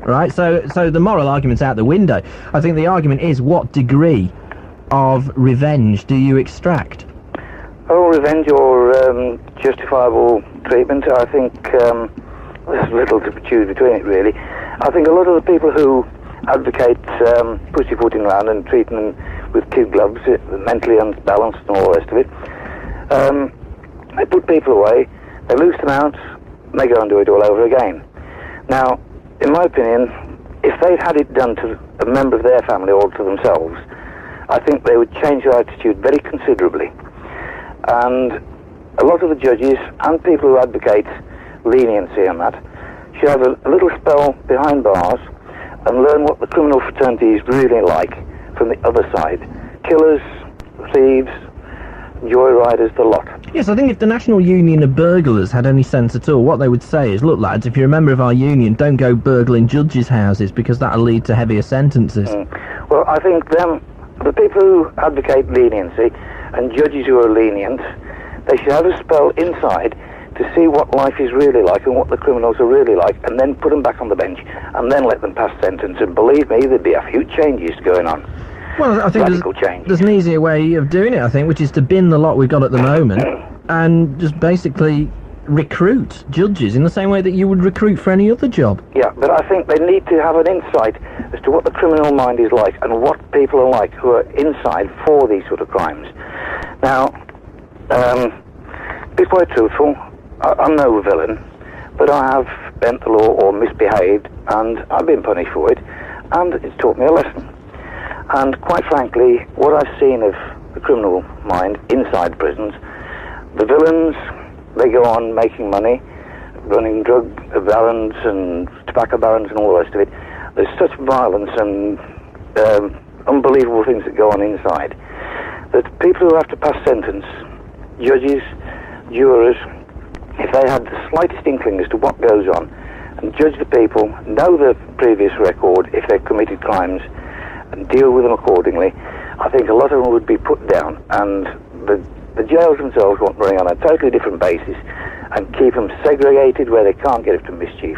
Right? So the moral argument's out the window. I think the argument is, what degree of revenge do you extract? Oh, revenge or justifiable treatment, I think there's little to choose between it, really. I think a lot of the people who advocate pussyfooting around and treating them with kid gloves, mentally unbalanced and all the rest of it, they put people away, they loose them out, and they go and do it all over again. Now, in my opinion, if they'd had it done to a member of their family or to themselves, I think they would change their attitude very considerably. And a lot of the judges and people who advocate leniency on that should have a little spell behind bars and learn what the criminal fraternity is really like from the other side. Killers, thieves, joyriders, the lot. Yes, I think if the National Union of Burglars had any sense at all, what they would say is, look lads, if you're a member of our union, don't go burgling judges' houses, because that'll lead to heavier sentences. Well, I think the people who advocate leniency and judges who are lenient, they should have a spell inside to see what life is really like and what the criminals are really like, and then put them back on the bench and then let them pass sentence. And believe me, there'd be a few changes going on. Well, I think there's an easier way of doing it, I think, which is to bin the lot we've got at the moment and just basically recruit judges in the same way that you would recruit for any other job. Yeah, but I think they need to have an insight as to what the criminal mind is like and what people are like who are inside for these sort of crimes. Now, be quite truthful, I'm no villain, but I have bent the law or misbehaved, and I've been punished for it, and it's taught me a lesson. And quite frankly, what I've seen of the criminal mind inside prisons, the villains, they go on making money, running drug barons and tobacco barons and all the rest of it. There's such violence and unbelievable things that go on inside that people who have to pass sentence, judges, jurors, if they had the slightest inkling as to what goes on and judge the people, know the previous record if they've committed crimes, and deal with them accordingly, I think a lot of them would be put down, and the jails themselves want running on a totally different basis and keep them segregated where they can't get up to mischief.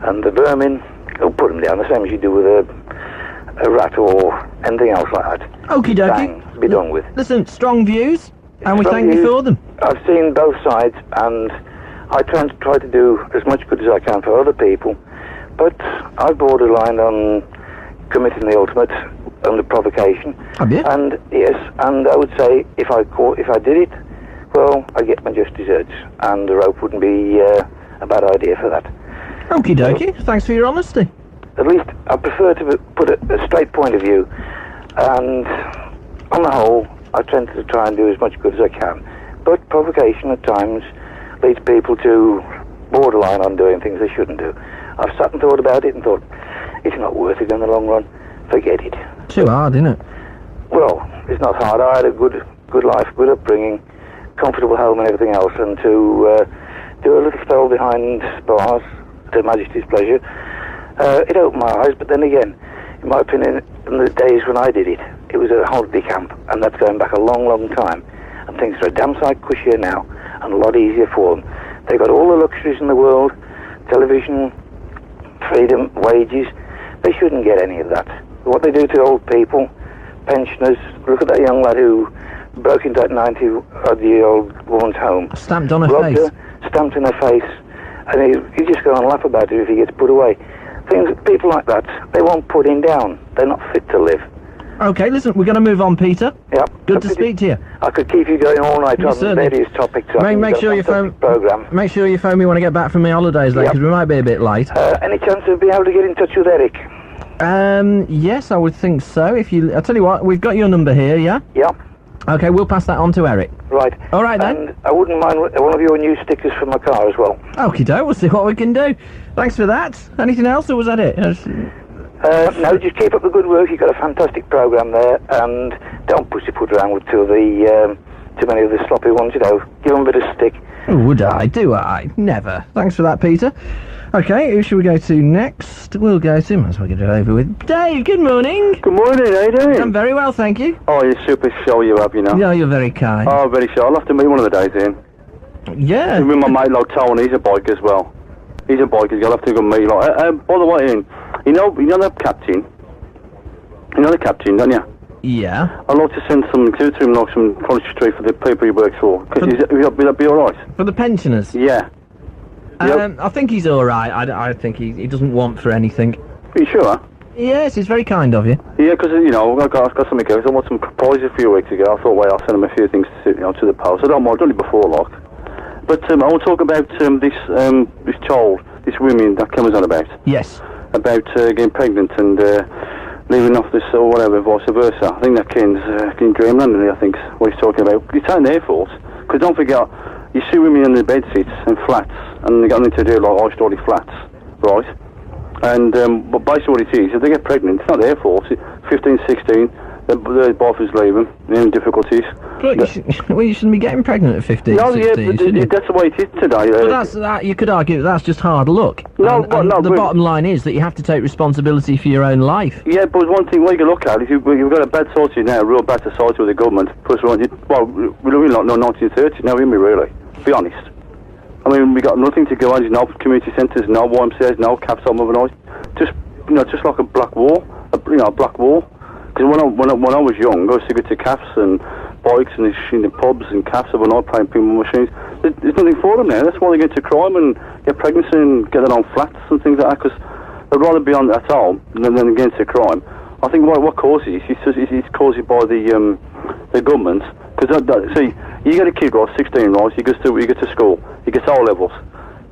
And the vermin, they'll put them down the same as you do with a rat or anything else like that. Okie dokie. Be done with. Listen, strong views, and we thank you for them. I've seen both sides, and I try to do as much good as I can for other people, but I borderline on committing the ultimate under provocation. Have you? And yes, and I would say if I did it, well, I'd get my just desserts, and the rope wouldn't be a bad idea for that. Okie dokie. Thanks for your honesty. At least I prefer to put a straight point of view, and on the whole, I tend to try and do as much good as I can. But provocation at times leads people to borderline on doing things they shouldn't do. I've sat and thought about it and thought, it's not worth it in the long run. Forget it. Too hard, isn't it? Well, it's not hard. I had a good life, good upbringing, comfortable home and everything else, and to do a little spell behind bars at Her Majesty's pleasure, it opened my eyes. But then again, in my opinion, in the days when I did it, it was a holiday camp, and that's going back a long, long time. And things are a damn sight cushier now, and a lot easier for them. They've got all the luxuries in the world, television, freedom, wages. They shouldn't get any of that. What they do to old people, pensioners, look at that young lad who broke into that 90-odd woman's home. Stamped on her face. Stamped in her face. And you just go and laugh about it if he gets put away. People like that, they won't put him down. They're not fit to live. Okay, listen, we're going to move on, Peter. Yep. Good to speak to you. I could keep you going all night on various topics. Make sure you phone me when I get back from my holidays, because we might be a bit late. Any chance of being able to get in touch with Eric? Yes, I would think so. I'll tell you what, we've got your number here, yeah? Yep. Okay, we'll pass that on to Eric. Right. All right, then. And I wouldn't mind one of your new stickers for my car as well. Okie doke, we'll see what we can do. Thanks for that. Anything else, or was that it? No, just keep up the good work. You've got a fantastic programme there, and don't pussyfoot around with too many of the sloppy ones, you know. Give them a bit of stick. Would I? Do I? Never. Thanks for that, Peter. Okay, who should we go to next? We'll go to, might as well get it over with. Dave, good morning. Good morning, how you doing? I'm very well, thank you. Oh, you're super show you have, you know. Yeah, you're very kind. Oh, very sure. I'll have to meet one of the days, Ian. Yeah. With my mate, like, Tony, he's a bike as well. He's a biker, you'll have to go meet, like, by the way, Ian, you know the captain? You know the captain, don't you? Yeah. I'd like to send some to him, like, some Street for the people he works for. Will that be alright? For the pensioners? Yeah. I think he's alright. I think he doesn't want for anything. Are you sure? Yes, it's very kind of you. Yeah, because, you know, I've got something else. I want some prizes a few weeks ago. I thought, well, I'll send him a few things to the post. I don't mind, I've done it before, like. But I want to talk about this child, this woman that comes on about. Yes. About getting pregnant and leaving off this or whatever, vice versa. I think that Ken's in Dreamland, I think, what he's talking about. It's not their fault. Because don't forget, you see women in the bed seats and flats, and they got nothing to do like high-story flats, right? And but basically what it is, if they get pregnant, it's not their fault. 15, 16, their boyfriend's leaving, they're in difficulties. But you shouldn't be getting pregnant at 15, 16, should you? That's the way it is today. But you could argue that's just hard luck. The bottom line is that you have to take responsibility for your own life. Yeah, but one thing we can look at is you've got a bad society now, a real bad society with the government. Plus, we're living like 1930 now, aren't we, really? Be honest. I mean, we got nothing to go on. There's no community centres, no YMCAs, no caps on overnight. Just like a black wall. A black wall. Because when I was young, I used to go to cafes and bikes and in the pubs and cafes overnight playing pinball machines. There's nothing for them now. That's why they get into crime and get pregnancy and get their own flats and things like that. Because they'd rather be at home than get into crime. I think what causes it's caused by the government. Because see, you get a kid, right, 16, right? He goes to school. He gets all levels.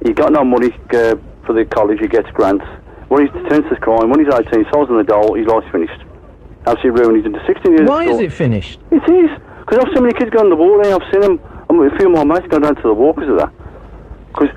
He got no money for the college. He gets grants. When he turns to crime, when he's 18, he sells on the dole. His life's finished. Absolutely ruined. He's into 16 years. Why is it finished? It is because I've seen so many kids go on the wall. I've seen them. A few of my mates go down to the wall because of that. Because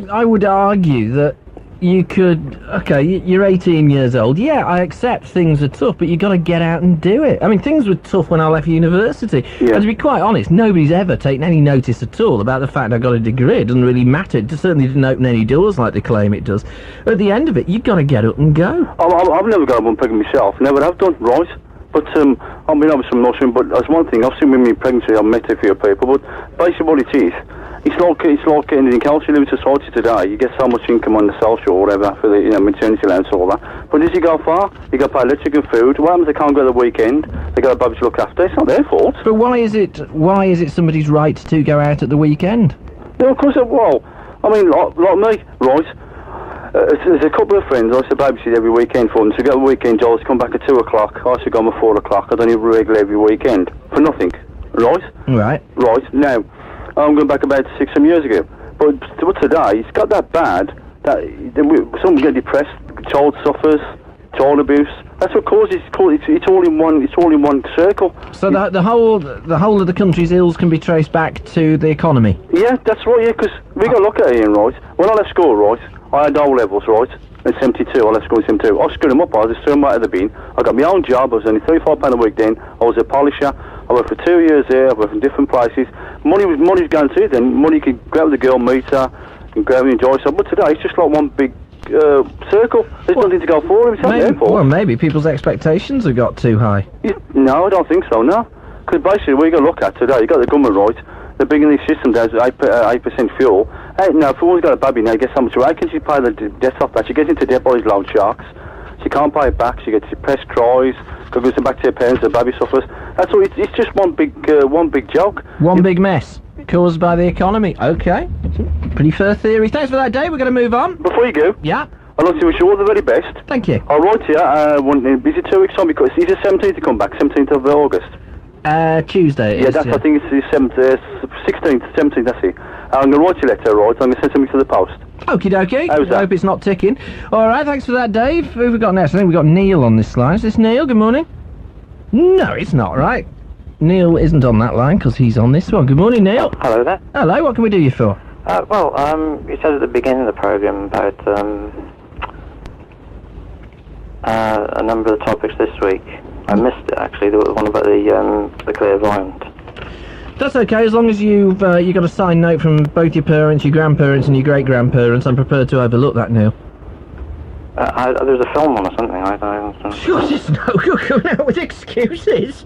I would argue that you could. Okay, you're 18 years old. Yeah, I accept things are tough, but you got to get out and do it. I mean, things were tough when I left university. Yeah. And to be quite honest, nobody's ever taken any notice at all about the fact I got a degree. It doesn't really matter. It certainly didn't open any doors like they claim it does. At the end of it, you've got to get up and go. I've never got up and pregnant myself. Never have done, right? But I mean, obviously I'm not sure, but that's one thing. I've seen women in pregnancy. I've met a few people, but basically what it is. It's like anything else you live in society today. You get so much income on the social or whatever for the maternity allowance and all that. But as you go far, you got to pay electric and food. What happens? They can't go the weekend. They got a baby to look after. It's not their fault. But why is it somebody's right to go out at the weekend? Yeah, of course. Well, I mean, like me, right? There's a couple of friends I used to babysit every weekend for them. So go the weekend jobs, come back at 2 o'clock. I used to go home at 4 o'clock. I don't even regular every weekend for nothing. Right? Right. Now, I'm going back about 6-7 years ago. But today, it's got that bad that someone get depressed, child suffers, child abuse. That's what causes it's all in one circle. So the whole of the country's ills can be traced back to the economy. Yeah, that's right. Yeah, because we got to look at it, Ian, right? When I left school, right, I had O levels, right. In 72, I left school in 72. I screwed them up. I just threw them out of the bin. I got my own job. I was only £35 a week then. I was a polisher. I worked for 2 years there. I worked in different places. Money's guaranteed then. Money, you can go out with the girl, meet her, and go out and enjoy yourself. But today, it's just like one big circle. There's nothing to go for. It's not their fault. Well, maybe people's expectations have got too high. No, I don't think so, no. Because basically, we got to look at today, you got the government right. They're bringing these systems out with 8% fuel. Hey, now, if someone's got a baby now, guess how much? Why can't she pay the debt off that? She gets into debt by these loan sharks. She can't pay it back. She gets depressed, cries, goes back to her parents, the baby suffers. That's all. It's just one big joke. One big mess caused by the economy. Okay, pretty fair theory. Thanks for that, Dave. We're going to move on. Before you go, yeah, I'd like to wish you all the very best. Thank you. I'll write to you. Busy 2 weeks on because it's the 17th to come back. 17th of August. Tuesday. Yeah, I think it's the 16th, 17th. That's it. I'm going to write you a letter, right? I'm going to send something to the post. Okie dokie. How's that? I hope it's not ticking. All right, thanks for that, Dave. Who have we got next? I think we've got Neil on this line. Is this Neil? Good morning. No, it's not, right? Neil isn't on that line because he's on this one. Good morning, Neil. Hello there. Hello, what can we do you for? You said at the beginning of the programme about a number of the topics this week. I missed it, actually. There was one about the clairvoyant. That's okay, as long as you've you got a signed note from both your parents, your grandparents and your great-grandparents. I'm prepared to overlook that, Neil. There's a film on or something. I don't. Sure, there's no good coming out with excuses.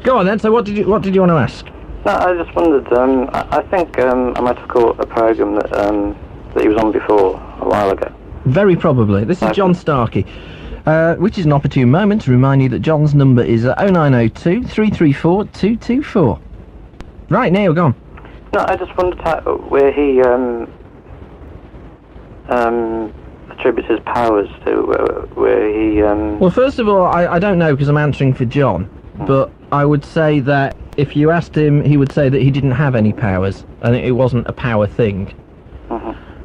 Go on then. So, what did you want to ask? No, I just wondered. I think I might have caught a program that he was on before a while ago. Very probably. This is John Starkey, which is an opportune moment to remind you that John's number is 0902 334 224. Right, Neil, go on. No, I just wondered where he attributes his powers to, where he... Well, first of all, I don't know because I'm answering for John, but I would say that if you asked him, he would say that he didn't have any powers, and it wasn't a power thing.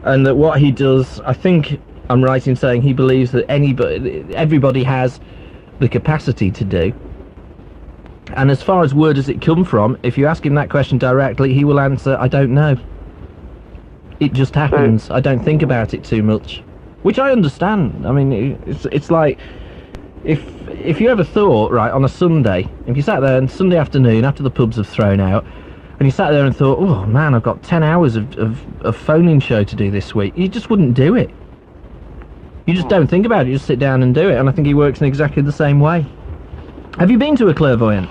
And that what he does, I think I'm right in saying he believes that everybody has the capacity to do. And as far as where does it come from, if you ask him that question directly, he will answer, I don't know. It just happens. I don't think about it too much. Which I understand. I mean, it's like, if you ever thought, right, on a Sunday, if you sat there on Sunday afternoon after the pubs have thrown out, and you sat there and thought, oh man, I've got 10 hours of phoning show to do this week, you just wouldn't do it. You just don't think about it, you just sit down and do it, and I think he works in exactly the same way. Have you been to a clairvoyant?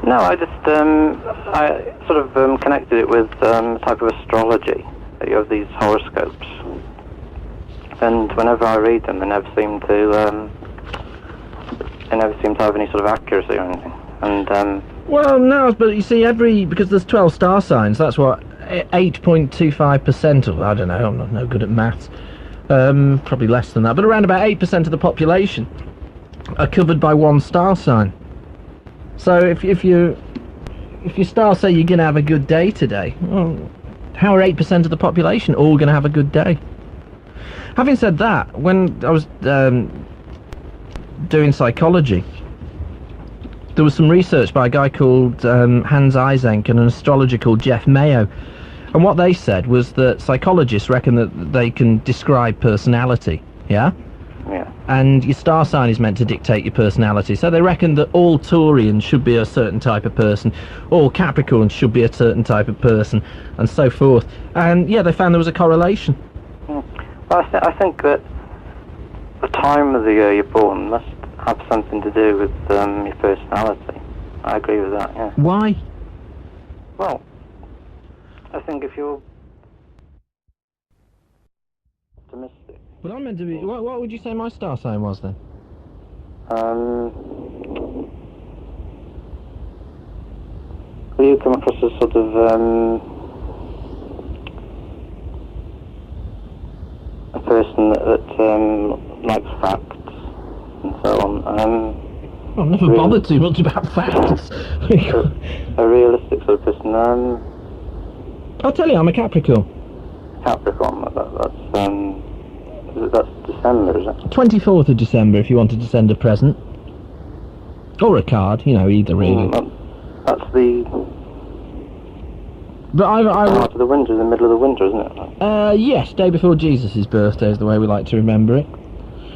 No, I just, I sort of connected it with a type of astrology. You have these horoscopes. And whenever I read them, they never seem to have any sort of accuracy or anything. And, well, no, but you see, because there's 12 star signs, that's what, 8.25% of, I don't know, I'm not no good at maths, probably less than that, but around about 8% of the population are covered by one star sign. So if your star say you're going to have a good day today, well, how are 8% of the population all going to have a good day? Having said that, when I was doing psychology, there was some research by a guy called Hans Eysenck and an astrologer called Jeff Mayo, and what they said was that psychologists reckon that they can describe personality, yeah? Yeah. And your star sign is meant to dictate your personality. So they reckon that all Taurians should be a certain type of person, all Capricorns should be a certain type of person, and so forth. And yeah, they found there was a correlation. Well, I think that the time of the year you're born must have something to do with your personality. I agree with that, yeah. Why? Well, I think if you're optimistic... But I'm meant to be... What would you say my star sign was, then? Well, you come across as sort of, a person that likes facts and so on. I've never bothered too much about facts. A realistic sort of person. I'll tell you, I'm a Capricorn. Capricorn, that's December, is it? 24th of December, if you wanted to send a present. Or a card, you know, either really. That's the... But Part of the winter, the middle of the winter, isn't it? Yes, day before Jesus' birthday is the way we like to remember it.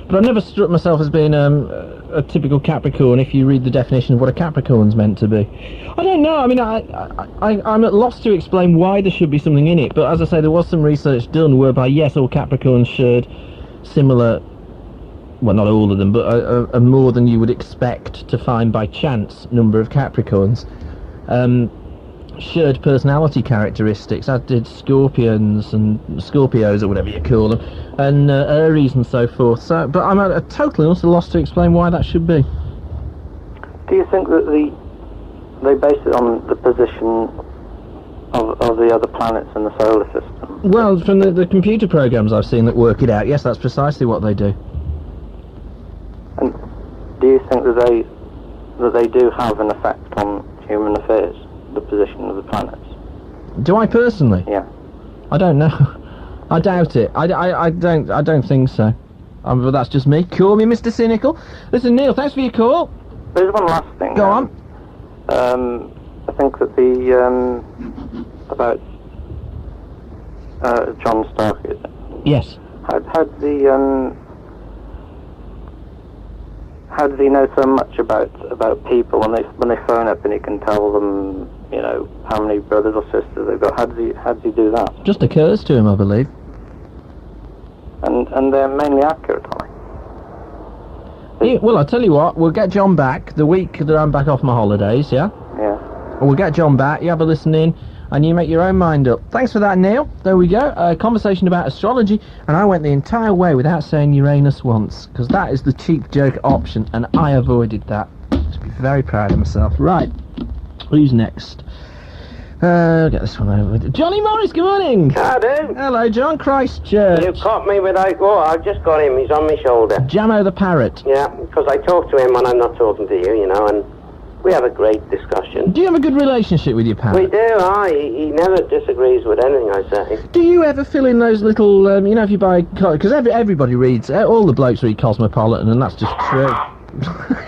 But I've never struck myself as being a typical Capricorn if you read the definition of what a Capricorn's meant to be. I don't know, I mean, I'm at loss to explain why there should be something in it, but as I say, there was some research done whereby, yes, all Capricorns shared similar, well, not all of them, but a more than you would expect to find by chance number of Capricorns. shared personality characteristics, as did Scorpions and Scorpios, or whatever you call them, and Aries and so forth. So, but I'm at a totally utter loss to explain why that should be. Do you think that they base it on the position of the other planets in the solar system? Well, from the computer programs I've seen that work it out, yes, that's precisely what they do. And do you think that they do have an effect on human affairs, the position of the planets? Do I personally? Yeah. I don't know. I doubt it. I don't think so. But that's just me. Call me Mr. Cynical. Listen, Neil, thanks for your call. There's one last thing. Go on. I think that the about John Stark, is it? Yes. How did he know so much about people when they phone up and he can tell them, you know, how many brothers or sisters they've got? How does he do that? Just occurs to him, I believe. And they're mainly accurate, aren't they? Yeah, well, I'll tell you what, we'll get John back the week that I'm back off my holidays, yeah? Yeah. We'll get John back, you have a listen in, and you make your own mind up. Thanks for that, Neil. There we go. A conversation about astrology, and I went the entire way without saying Uranus once, because that is the cheap joke option, and I avoided that. To be very proud of myself. Right. Who's next? Get this one over with. Johnny Morris, good morning. I do. Hello, John. Christchurch. You caught me without... Oh, I've just got him. He's on my shoulder. Jamo the Parrot. Yeah, because I talk to him when I'm not talking to you, you know, and we have a great discussion. Do you have a good relationship with your parrot? We do, he never disagrees with anything I say. Do you ever fill in those little, you know, if you buy... Because everybody reads... all the blokes read Cosmopolitan, and that's just true.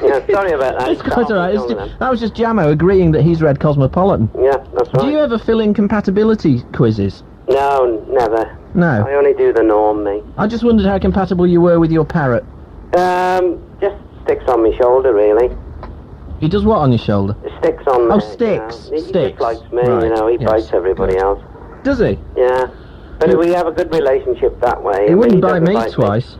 Yeah, sorry about that. It's quite alright. That was just Jamo agreeing that he's read Cosmopolitan. Yeah, that's right. Do you ever fill in compatibility quizzes? No, never. No? I only do the norm, me. I just wondered how compatible you were with your parrot. Just sticks on my shoulder, really. He does what on your shoulder? Sticks on Oh, me. sticks. You know. He Sticks. just likes me, Right. you know, he Yes. bites everybody else. Does he? Yeah. But we have a good relationship that way. He wouldn't bite doesn't me twice.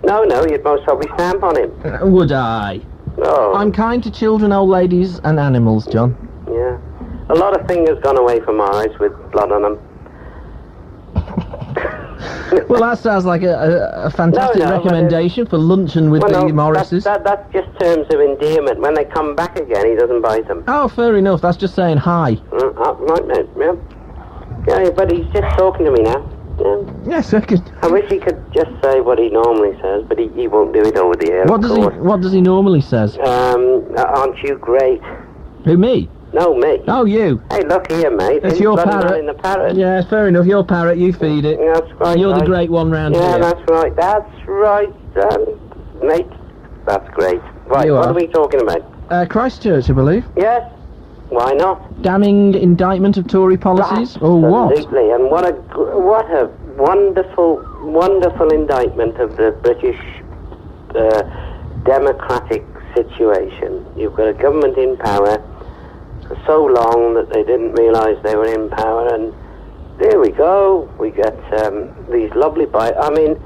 No, you'd most probably stamp on him. Would I? Oh. I'm kind to children, old ladies, and animals, John. Yeah. A lot of fingers gone away from our eyes with blood on them. Well, that sounds like a fantastic No, recommendation for luncheon with the Morrises. That's just terms of endearment. When they come back again, he doesn't bite them. Oh, fair enough. That's just saying hi. Right, mate. Yeah. Yeah, but he's just talking to me now. Yeah. Yes, I could. I wish he could just say what he normally says, but he won't do it over the air. What does he normally says? Aren't you great? Who, me? No, me. Oh, you. Hey, look here, mate. It's your bloody parrot. man in the parrot. Yeah, fair enough. Your parrot, you feed it. That's right. You're the great one round here. here. Yeah, that's right. That's right, mate. That's great. Right, You what are. are we talking about? Christchurch, I believe. Yes. Why not? Damning indictment of Tory policies, or what? Absolutely, and what a wonderful indictment of the British democratic situation. You've got a government in power for so long that they didn't realise they were in power, and there we go. We get these lovely I mean,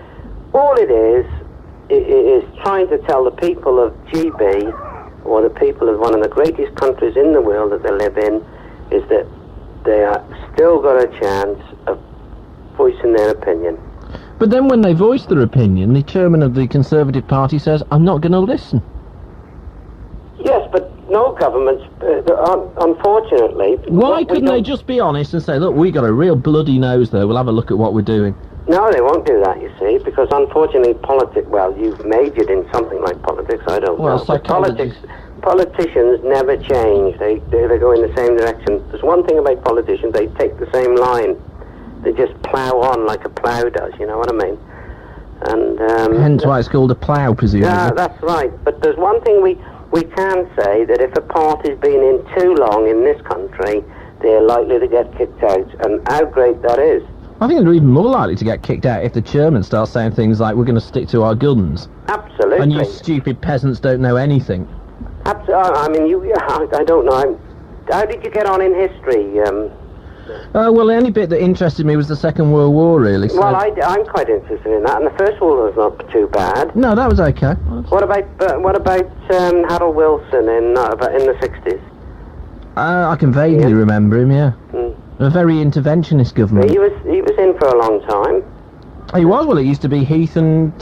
all it is trying to tell the people of GB, or the people of one of the greatest countries in the world that they live in, is that they are still got a chance of voicing their opinion. But then when they voice their opinion, the chairman of the Conservative Party says, I'm not going to listen. Yes, but no governments, unfortunately... Why couldn't they just be honest and say, look, we got a real bloody nose there, we'll have a look at what we're doing? No, they won't do that, you see, because unfortunately you've majored in something like politics, I don't know. But politicians never change. They go in the same direction. There's one thing about politicians, they take the same line. They just plough on like a plough does, you know what I mean? And hence why it's called a plough, presumably. Yeah, that's right. But there's one thing we can say, that if a party's been in too long in this country, they're likely to get kicked out, and how great that is. I think they're even more likely to get kicked out if the chairman starts saying things like, we're going to stick to our guns. Absolutely. And you stupid peasants don't know anything. I mean, I don't know. How did you get on in history? Well, the only bit that interested me was the Second World War, really. So. Well, I'm quite interested in that, and the First World War was not too bad. No, that was okay. What about Harold Wilson in the 60s? I can vaguely remember him, yeah. A very interventionist government. He was in for a long time. He was. Well, it used to be Heath and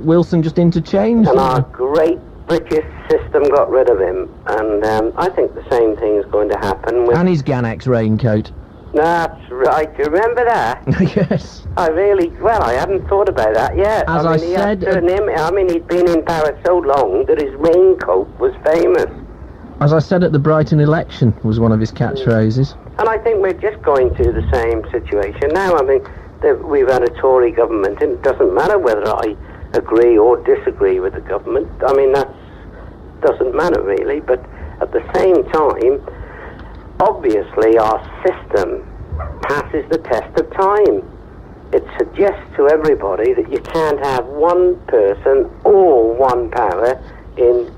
Wilson just interchanged. And our great British system got rid of him, and I think the same thing is going to happen with... And his Ganex raincoat. That's right, you remember that? Yes. I hadn't thought about that yet. As I said... he'd been in power so long that his raincoat was famous. As I said at the Brighton election, was one of his catchphrases. And I think we're just going to the same situation now. I mean, we've had a Tory government, and it doesn't matter whether I agree or disagree with the government. I mean, that doesn't matter really, but at the same time, obviously our system passes the test of time. It suggests to everybody that you can't have one person or one power in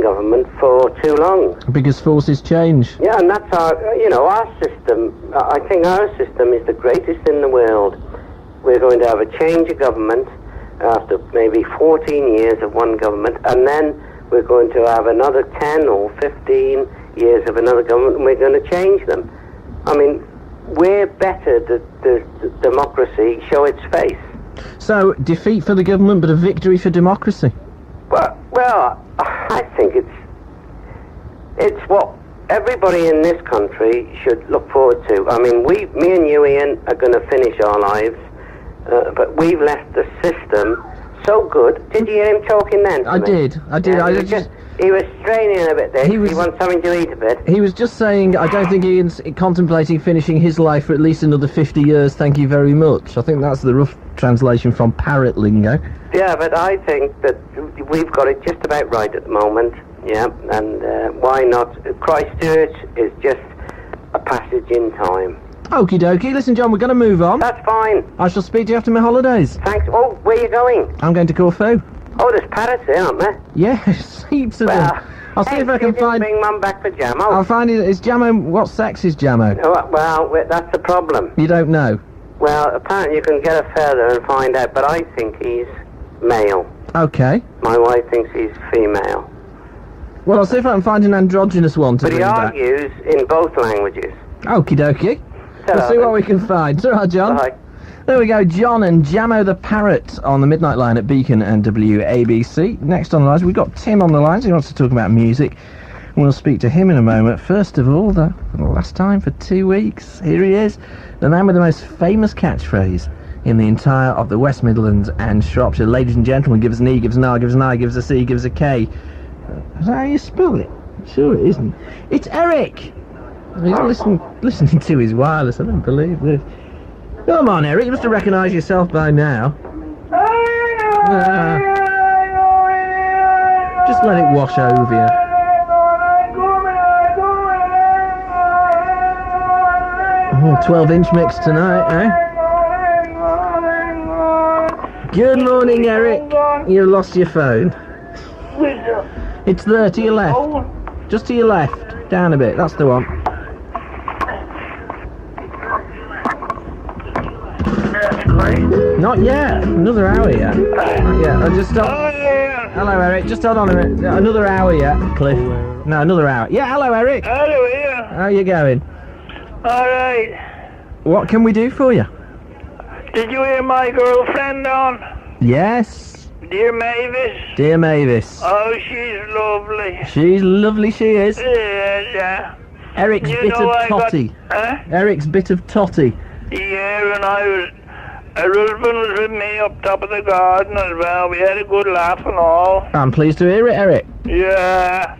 government for too long. Because forces change. Yeah, and that's our system. I think our system is the greatest in the world. We're going to have a change of government after maybe 14 years of one government, and then we're going to have another 10 or 15 years of another government, and we're going to change them. I mean, we're better the democracy show its face. So, defeat for the government, but a victory for democracy? Well, I think it's what everybody in this country should look forward to. I mean, me and you, Ian, are going to finish our lives, but we've left the system so good. Did you hear him talking then? I did. Yeah, he was straining a bit there. He wants something to eat a bit. He was just saying, I don't think Ian's contemplating finishing his life for at least another 50 years, thank you very much. I think that's the rough translation from parrot lingo. Yeah, but I think that we've got it just about right at the moment. Yeah, and why not? Christchurch is just a passage in time. Okie dokie. Listen, John, we're going to move on. That's fine. I shall speak to you after my holidays. Thanks. Oh, where are you going? I'm going to Corfu. Oh, there's parrots there, aren't there? Yes, heaps of them. I'll see if I can find... bring Mum back for Jamo. I'll find it. Is Jamo... What sex is Jamo? Oh, well, that's the problem. You don't know? Well, apparently you can get a feather and find out, but I think he's male. Okay. My wife thinks he's female. Well, I'll see if I can find an androgynous one to bring back. But he argues in both languages. Okie dokie. We'll see what we can find. It's all right, John. Bye. There we go, John and Jamo the Parrot on the Midnight Line at Beacon and WABC. Next on the lines, we've got Tim on the line, so he wants to talk about music. We'll speak to him in a moment. First of all, the last time for 2 weeks, here he is, the man with the most famous catchphrase in the entire of the West Midlands and Shropshire. Ladies and gentlemen, give us an E, give us an R, give us an I, give us a C, give us a K. Is that how you spell it? Sure it isn't. It's Eric! He's listening to his wireless, I don't believe this. Come on, Eric, you must have recognised yourself by now. Just let it wash over you. Oh, 12-inch mix tonight, eh? Good morning, Eric. You lost your phone. It's there, to your left. Just to your left. Down a bit, that's the one. Not yet. Another hour yet. Not yet. I just stopped. Hello, Eric. Just hold on a minute. Another hour yet, Cliff. No, another hour. Yeah, hello, Eric. Hello, here. How are you going? All right. What can we do for you? Did you hear my girlfriend on? Yes. Dear Mavis. Dear Mavis. Oh, she's lovely. She's lovely, she is. Yeah. Eric's bit of totty. Eric's bit of totty. Yeah, and her husband was with me up top of the garden as well. We had a good laugh and all. I'm pleased to hear it, Eric. Yeah.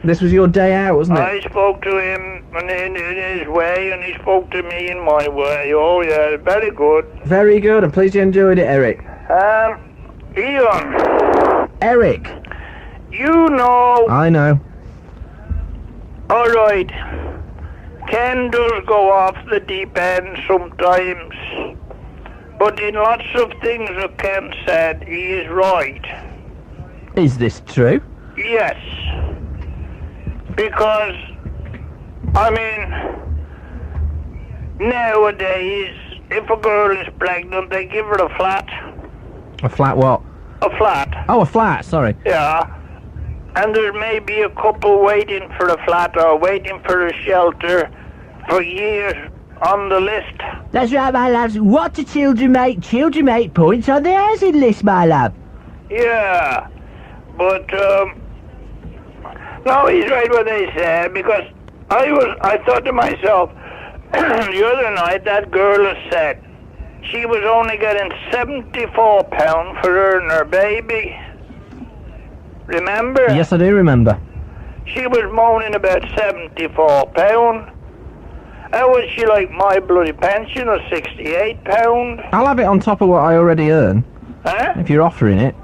This was your day out, wasn't it? I spoke to him in his way, and he spoke to me in my way. Oh, yeah, very good. Very good. I'm pleased you enjoyed it, Eric. Ian. Eric. You know... I know. All right. Ken does go off the deep end sometimes. But in lots of things that Ken said, he is right. Is this true? Yes. Because, I mean, nowadays, if a girl is pregnant, they give her a flat. A flat what? A flat. Oh, a flat, sorry. Yeah. and there may be a couple waiting for a flat or waiting for a shelter for years on the list. That's right, my lads. What do children make? Children make points on the housing list, my lad. Yeah, but no, he's right what they said, because I thought to myself the other night, that girl has said she was only getting £74 for earning her baby. Remember? Yes, I do remember. She was moaning about £74. How was she like my bloody pension of £68? I'll have it on top of what I already earn. Huh? If you're offering it.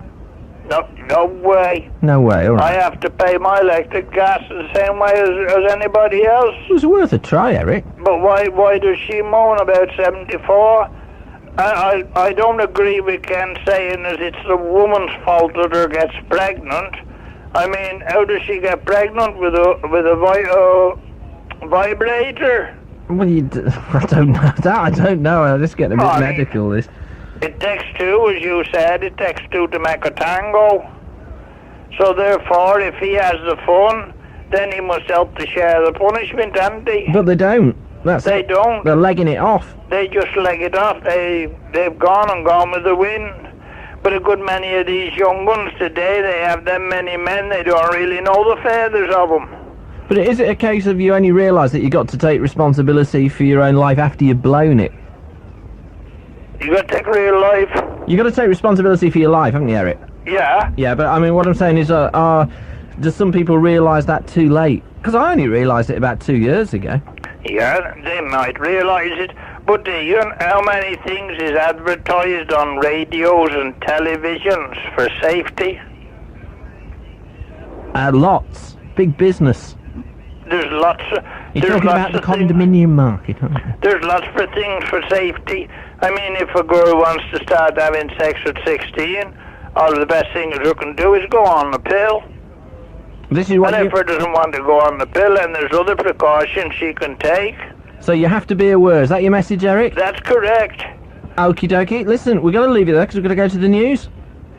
No way. No way, all right. I have to pay my electric gas the same way as anybody else. It was worth a try, Eric. But why does she moan about 74? I don't agree with Ken saying that it's the woman's fault that her gets pregnant. I mean, how does she get pregnant with a vibrator? Well, I don't know that. I don't know. I'll just get a bit medical, this. It takes two, as you said. It takes two to make a tango. So therefore, if he has the fun, then he must help to share the punishment, hasn't he? But they don't. They don't. They're legging it off. They just leg it off. They've gone with the wind. But a good many of these young ones today, they have them many men, they don't really know the feathers of them. But is it a case of you only realise that you got to take responsibility for your own life after you've blown it? You got to take real life. You got to take responsibility for your life, haven't you, Eric? Yeah. Yeah, but I mean, what I'm saying is, does some people realise that too late? Because I only realised it about 2 years ago. Yeah, they might realise it. But do you know how many things is advertised on radios and televisions for safety? Lots. Big business. There's lots of... You're talking about the condominium market, aren't you? There's lots of things for safety. I mean, if a girl wants to start having sex at 16, all the best things you can do is go on the pill. This is what and if her doesn't want to go on the pill, then there's other precautions she can take. So you have to be aware. Is that your message, Eric? That's correct. Okie dokie. Listen, we're going to leave you there because we're going to go to the news.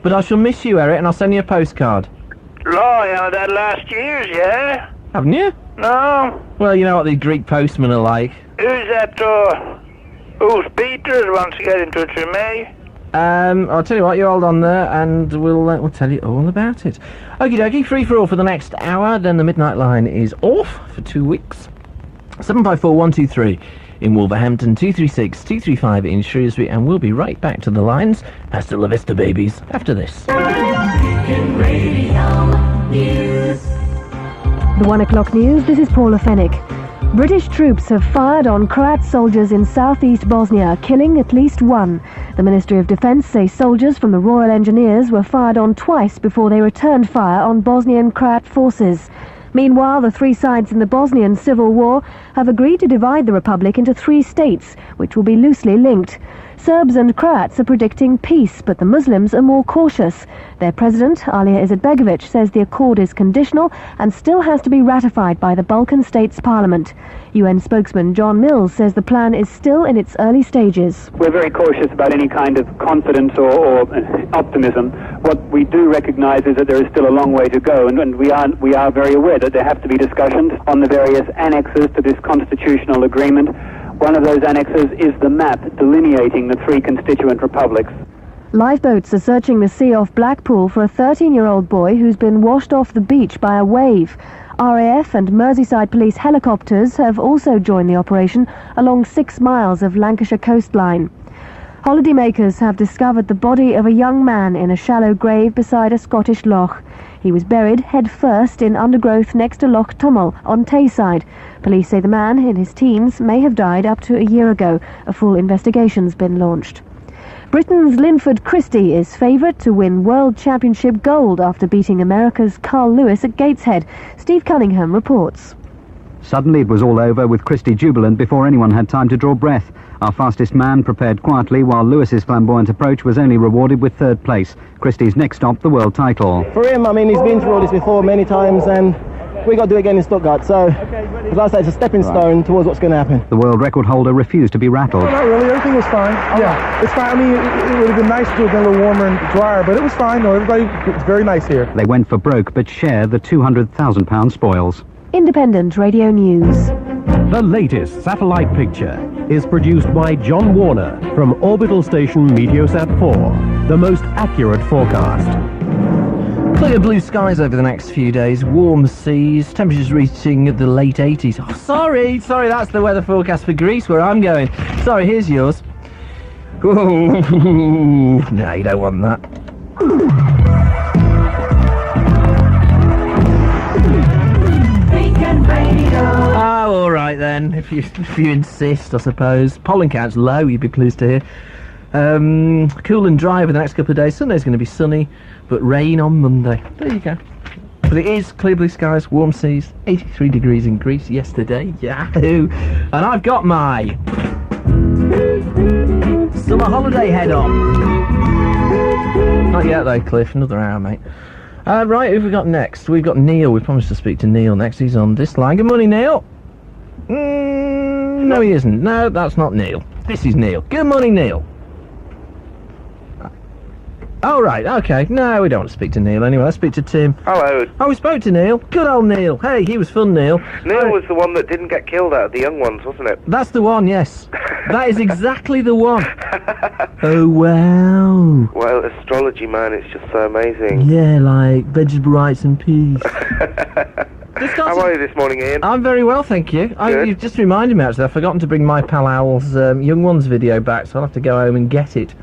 But I shall miss you, Eric, and I'll send you a postcard. Oh, yeah, that last year's, yeah? Haven't you? No. Well, you know what these Greek postmen are like. Who's that, who's Peters wants to get in touch with me? I'll tell you what, you hold on there and we'll tell you all about it. Okie dokie, free for all for the next hour, then the midnight line is off for 2 weeks. 754-123 in Wolverhampton, 236-235 in Shrewsbury, and we'll be right back to the lines. Hasta la vista, babies, after this. Beacon Radio News. The 1 o'clock news, this is Paula Fennick. British troops have fired on Croat soldiers in southeast Bosnia, killing at least one. The Ministry of Defence say soldiers from the Royal Engineers were fired on twice before they returned fire on Bosnian Croat forces. Meanwhile, the three sides in the Bosnian civil war have agreed to divide the republic into 3 states, which will be loosely linked. Serbs and Croats are predicting peace, but the Muslims are more cautious. Their president, Alija Izetbegovic, says the accord is conditional and still has to be ratified by the Balkan states' parliament. UN spokesman John Mills says the plan is still in its early stages. We're very cautious about any kind of confidence or optimism. What we do recognise is that there is still a long way to go, and we are very aware that there have to be discussions on the various annexes to this constitutional agreement. One of those annexes is the map delineating the 3 constituent republics. Lifeboats are searching the sea off Blackpool for a 13-year-old boy who's been washed off the beach by a wave. RAF and Merseyside police helicopters have also joined the operation along 6 miles of Lancashire coastline. Holidaymakers have discovered the body of a young man in a shallow grave beside a Scottish loch. He was buried head first in undergrowth next to Loch Tummel on Tayside. Police say the man, in his teens, may have died up to a year ago. A full investigation's been launched. Britain's Linford Christie is favourite to win World Championship gold after beating America's Carl Lewis at Gateshead. Steve Cunningham reports. Suddenly it was all over, with Christie jubilant before anyone had time to draw breath. Our fastest man prepared quietly, while Lewis's flamboyant approach was only rewarded with 3rd place. Christie's next stop, the world title. For him, I mean, he's been through all this before many times, and we got to do it again in Stuttgart. So, as I say, it's a stepping stone towards what's going to happen. The world record holder refused to be rattled. No, not really. Everything was fine. Yeah, it's fine. I mean, it would have been nice to have been a little warmer and drier, but it was fine. No, everybody was very nice here. They went for broke, but shared the £200,000 spoils. Independent Radio News. The latest satellite picture is produced by John Warner from orbital station Meteosat 4, the most accurate forecast. Clear blue skies over the next few days, warm seas, temperatures reaching the late 80s. Oh, sorry, that's the weather forecast for Greece where I'm going. Sorry, here's yours. Ooh, no, you don't want that. Beacon Radio. Oh, all right then, if you insist, I suppose. Pollen count's low, you'd be pleased to hear. Cool and dry over the next couple of days. Sunday's going to be sunny, but rain on Monday. There you go. But it is clear blue skies, warm seas, 83 degrees in Greece yesterday. Yahoo! And I've got my summer holiday head on. Not yet though, Cliff. Another hour, mate. Right, who have we got next? We've got Neil. We promised to speak to Neil next. He's on this line. Good morning, Neil. No, he isn't. No, that's not Neil. This is Neil. Good morning, Neil. Oh, right, okay. No, we don't want to speak to Neil anyway. Let's speak to Tim. Hello. Oh, we spoke to Neil. Good old Neil. Hey, he was fun, Neil. Neil was the one that didn't get killed out of the young ones, wasn't it? That's the one, yes. That is exactly the one. Oh, wow. Well, astrology, man, it's just so amazing. Yeah, like vegetable rice and peas. How are you this morning, Ian? I'm very well, thank you. You've just reminded me, actually. I've forgotten to bring my pal Owl's Young Ones video back, so I'll have to go home and get it.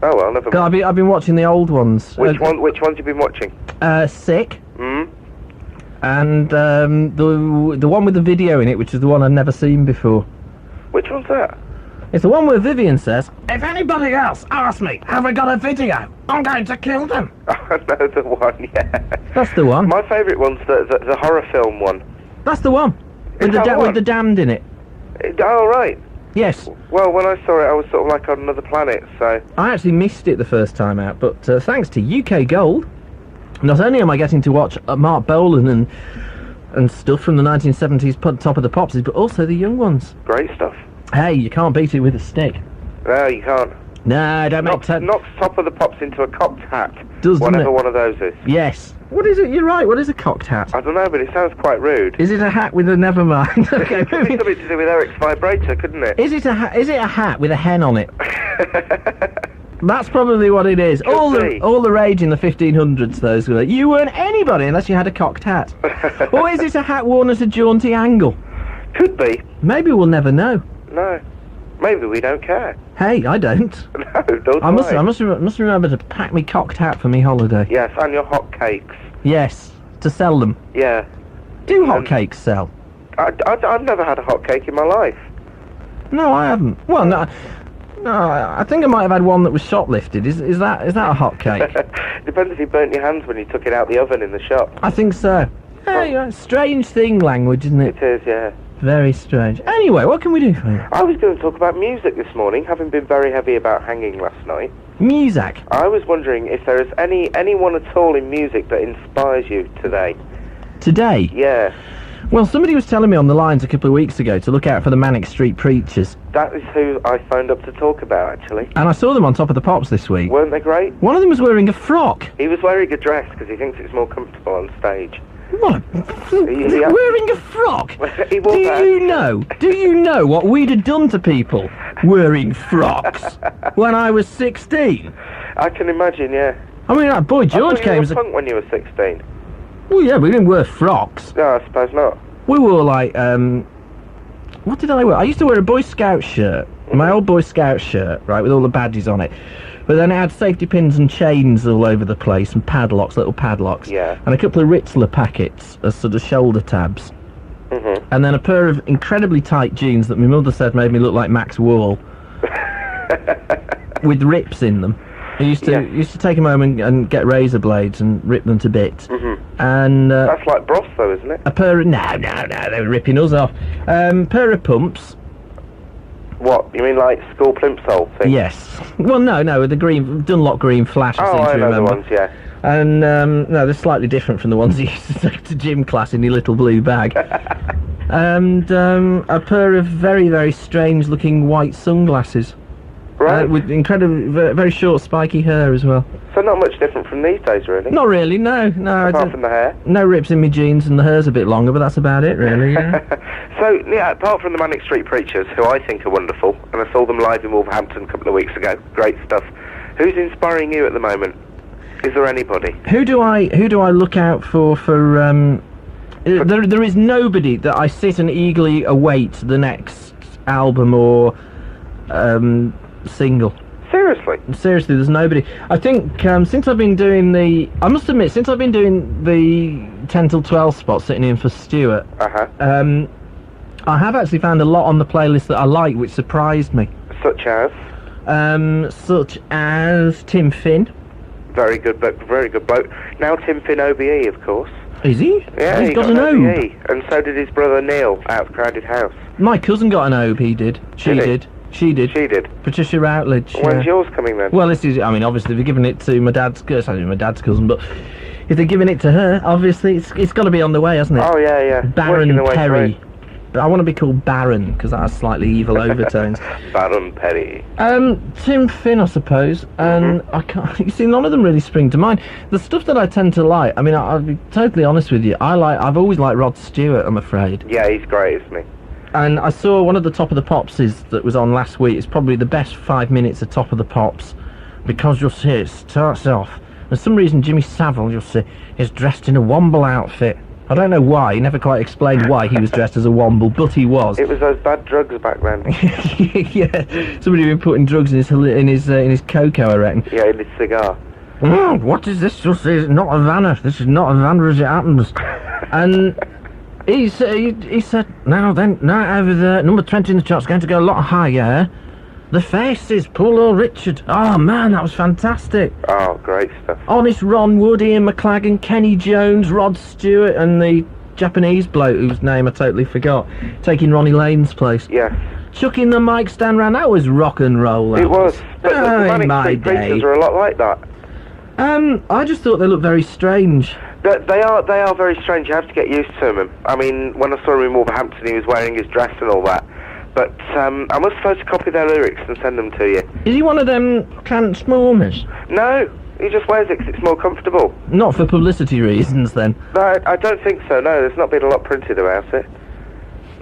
Oh, well, never mind. I've been watching the old ones. Which ones have you been watching? Sick. And the one with the video in it, which is the one I've never seen before. Which one's that? It's the one where Vivian says, "If anybody else asks me, have I got a video? I'm going to kill them." Oh, I know the one, yeah. That's the one. My favourite one's the horror film one. That's the one. With the damned in it. Oh, right. Yes. Well, when I saw it, I was sort of like on another planet, so... I actually missed it the first time out, but thanks to UK Gold, not only am I getting to watch Mark Bolan and stuff from the 1970s Top of the Pops, but also the young ones. Great stuff. Hey, you can't beat it with a stick. No, you can't. No, don't knocks Top of the Pops into a cocked hat. Doesn't it? One of those is. Yes. What is it? You're right. What is a cocked hat? I don't know, but it sounds quite rude. Is it a hat with a... Never mind. Okay. It could be something to do with Eric's vibrator, couldn't it? Is it a hat with a hen on it? That's probably what it is. All the rage in the 1500s, those were. You weren't anybody unless you had a cocked hat. Or is it a hat worn at a jaunty angle? Could be. Maybe we'll never know. No. Maybe we don't care. Hey, I don't. No, don't I must remember to pack me cocked hat for me holiday. Yes, and your hot cakes. Yes, to sell them. Yeah. Do hot cakes sell? I've never had a hot cake in my life. No, I haven't. Well, no, I think I might have had one that was shoplifted. Is that a hot cake? Depends if you burnt your hands when you took it out the oven in the shop. I think so. Yeah, strange thing, language, isn't it? It is, yeah. Very strange. Anyway, what can we do for you? I was going to talk about music this morning, having been very heavy about hanging last night. Music? I was wondering if there is anyone at all in music that inspires you today. Today? Yeah. Well, somebody was telling me on the lines a couple of weeks ago to look out for the Manic Street Preachers. That is who I phoned up to talk about, actually. And I saw them on Top of the Pops this week. Weren't they great? One of them was wearing a frock. He was wearing a dress because he thinks it's more comfortable on stage. What? Wearing a frock? He wore that. Do you know what we'd have done to people wearing frocks when I was 16? I can imagine, yeah. I mean, Boy George came as a punk when you were 16. Well, yeah, we didn't wear frocks. No, I suppose not. We wore like what did I wear? I used to wear a Boy Scout shirt, my old Boy Scout shirt, right, with all the badges on it. But then it had safety pins and chains all over the place, and padlocks, little padlocks. Yeah. And a couple of Ritzler packets as sort of shoulder tabs. Mm-hmm. And then a pair of incredibly tight jeans that my mother said made me look like Max Wall. With rips in them. I used to take them home and get razor blades and rip them to bits. Mm-hmm. And that's like Bros, though, isn't it? A pair of... No, they were ripping us off. Pair of pumps. What? You mean like school plimsoll thing? Yes. Well, no, with the green Dunlop green flash. I know the ones, yeah. And, no, they're slightly different from the ones you used to take to gym class in your little blue bag. And a pair of very, very strange-looking white sunglasses. Right. With incredibly, very short, spiky hair as well. So not much different from these days, really? Not really, no. Apart from the hair? No rips in my jeans and the hair's a bit longer, but that's about it, really, yeah. So, yeah, apart from the Manic Street Preachers, who I think are wonderful, and I saw them live in Wolverhampton a couple of weeks ago, great stuff, who's inspiring you at the moment? Is there anybody? Who do I look out for there is nobody that I sit and eagerly await the next album or single. Seriously, there's nobody. I think since I've been doing I must admit, since I've been doing the 10 till 12 spot sitting in for Stuart, I have actually found a lot on the playlist that I like, which surprised me. Such as? Such as Tim Finn. Very good bloke. Now Tim Finn OBE, of course. Is he? Yeah, he's got an OBE. And so did his brother Neil out of Crowded House. My cousin got an OBE, he did. She did. Patricia Routledge. When's yours coming then? Well, this is, I mean, obviously they're giving it to my dad's cousin, but if they're giving it to her, obviously it's got to be on the way, hasn't it? Oh, yeah. Baron Perry. But I want to be called Baron, because that has slightly evil overtones. Baron Perry. Tim Finn, I suppose, and I can't, you see, none of them really spring to mind. The stuff that I tend to like, I mean, I'll be totally honest with you, I've always liked Rod Stewart, I'm afraid. Yeah, he's great, isn't he? And I saw one of the Top of the Popses that was on last week. It's probably the best 5 minutes of Top of the Pops, because you'll see it starts off. For some reason, Jimmy Savile, you'll see, is dressed in a Womble outfit. I don't know why. He never quite explained why he was dressed as a Womble, but he was. It was those bad drugs back then. Yeah, somebody had been putting drugs in his cocoa, I reckon. Yeah, in his cigar. Oh, what is this? You'll see, it's not a Vanna. This is not a Vanna as it happens. And he said, now over there, number 20 in the chart's going to go a lot higher. The Faces, poor old Richard. Oh man, that was fantastic. Oh, great stuff. Honest Ron Wood, Ian McLagan, Kenny Jones, Rod Stewart, and the Japanese bloke whose name I totally forgot, taking Ronnie Lane's place. Yes. Chucking the mic stand round, that was rock and roll. It was. But the Manic Street Preachers are a lot like that. I just thought they looked very strange. They are very strange. You have to get used to them. I mean, when I saw him in Wolverhampton, he was wearing his dress and all that. But I must photocopy their lyrics and send them to you. Is he one of them Transformers? No, he just wears it 'cause it's more comfortable. Not for publicity reasons, then? No, I don't think so, no. There's not been a lot printed about it.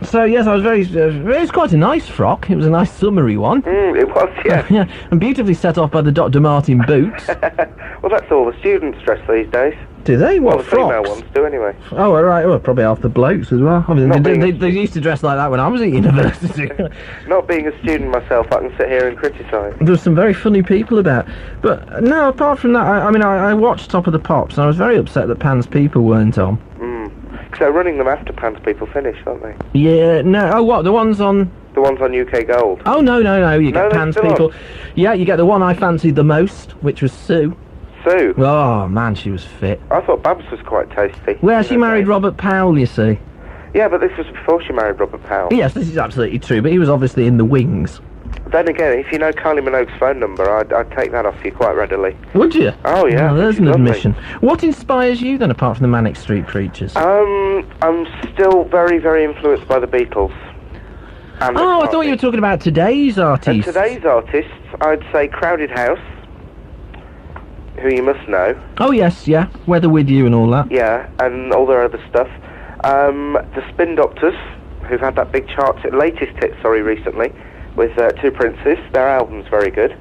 So, yes, I was it was quite a nice frock. It was a nice summery one. It was, yeah. Yeah, and beautifully set off by the Dr. Martin boots. Well, that's all the students dress these days. Do they? What, well, the female ones do, anyway. Oh, all right. Well, probably half the blokes as well. I mean, they used to dress like that when I was at university. Not being a student myself, I can sit here and criticise. There were some very funny people about. But, no, apart from that, I watched Top of the Pops, and I was very upset that Pan's People weren't on. Because they're running them after Pan's People finish, aren't they? Yeah, no. Oh, what? The ones on... The ones on UK Gold. Oh, no. You get Pan's People. On. Yeah, you get the one I fancied the most, which was Sue. Sue? Oh, man, she was fit. I thought Babs was quite tasty. Well, she married Robert Powell, you see. Yeah, but this was before she married Robert Powell. Yes, this is absolutely true, but he was obviously in the wings. Then again, if you know Kylie Minogue's phone number, I'd take that off you quite readily. Would you? Oh, yeah. Oh, there's an admission. What inspires you, then, apart from the Manic Street Preachers? I'm still very, very influenced by the Beatles. I thought you were talking about today's artists. And today's artists, I'd say Crowded House, who you must know. Oh, yes, yeah. Weather With You and all that. Yeah, and all their other stuff. The Spin Doctors, who've had that big latest hit, recently, with Two Princes. Their album's very good.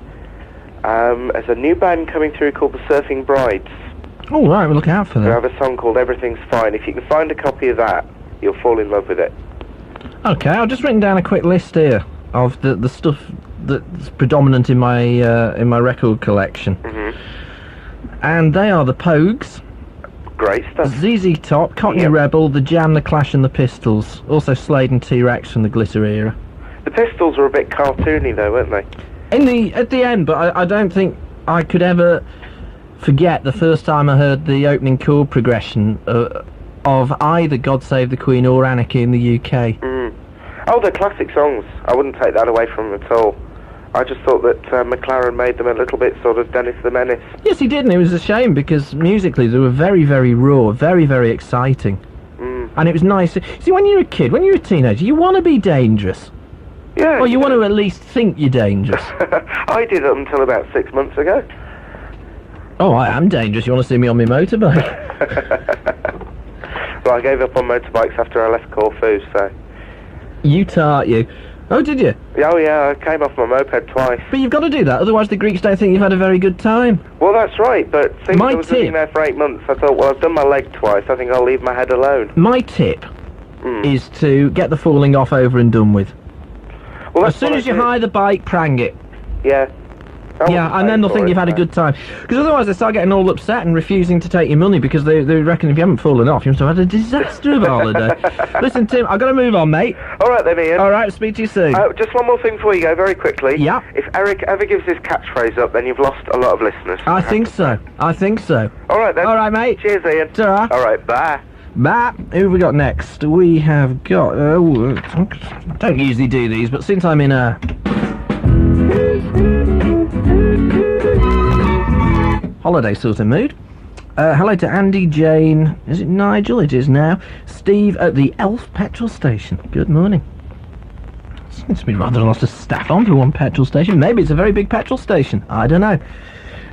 There's a new band coming through called the Surfing Brides. Oh, right, we'll look out for them. They have a song called Everything's Fine. If you can find a copy of that, you'll fall in love with it. Okay, I've just written down a quick list here of the stuff that's predominant in my record collection. And they are the Pogues. Great stuff. ZZ Top, Cockney Rebel, The Jam, The Clash and The Pistols. Also Slade and T-Rex from the Glitter era. The Pistols were a bit cartoony though, weren't they? At the end, but I don't think I could ever forget the first time I heard the opening chord progression of either God Save the Queen or Anarchy in the UK. Oh, they're classic songs. I wouldn't take that away from them at all. I just thought that McLaren made them a little bit sort of Dennis the Menace. Yes, he did, and it was a shame because musically they were very, very raw, very, very exciting. And it was nice. See, when you're a kid, when you're a teenager, you want to be dangerous. Yeah. Or you want to at least think you're dangerous. I did up until about 6 months ago. Oh, I am dangerous. You want to see me on my motorbike? Well, I gave up on motorbikes after I left Corfu, so... You tart, you. Oh, did you? Oh, yeah, I came off my moped twice. But you've got to do that, otherwise the Greeks don't think you've had a very good time. Well, that's right, but since My I was tip- living there for 8 months, I thought, well, I've done my leg twice, I think I'll leave my head alone. My tip is to get the falling off over and done with. Well, as soon as you hire the bike, prang it. Yeah. Yeah, and then they'll think you've had a good time. Because otherwise they start getting all upset and refusing to take your money because they reckon if you haven't fallen off, you must have had a disaster of a holiday. Listen, Tim, I've got to move on, mate. All right then, Ian. All right, speak to you soon. Just one more thing before you go, very quickly. Yeah. If Eric ever gives his catchphrase up, then you've lost a lot of listeners. I think so. I think so. All right then. All right, mate. Cheers, Ian. Ta-ra. All right, bye. Bye. Who have we got next? We have got... don't usually do these, but since I'm in a... holiday sort of mood. Hello to Andy, Jane, is it Nigel? It is now. Steve at the Elf petrol station. Good morning. Seems to be rather a lot of staff on for one petrol station. Maybe it's a very big petrol station. I don't know.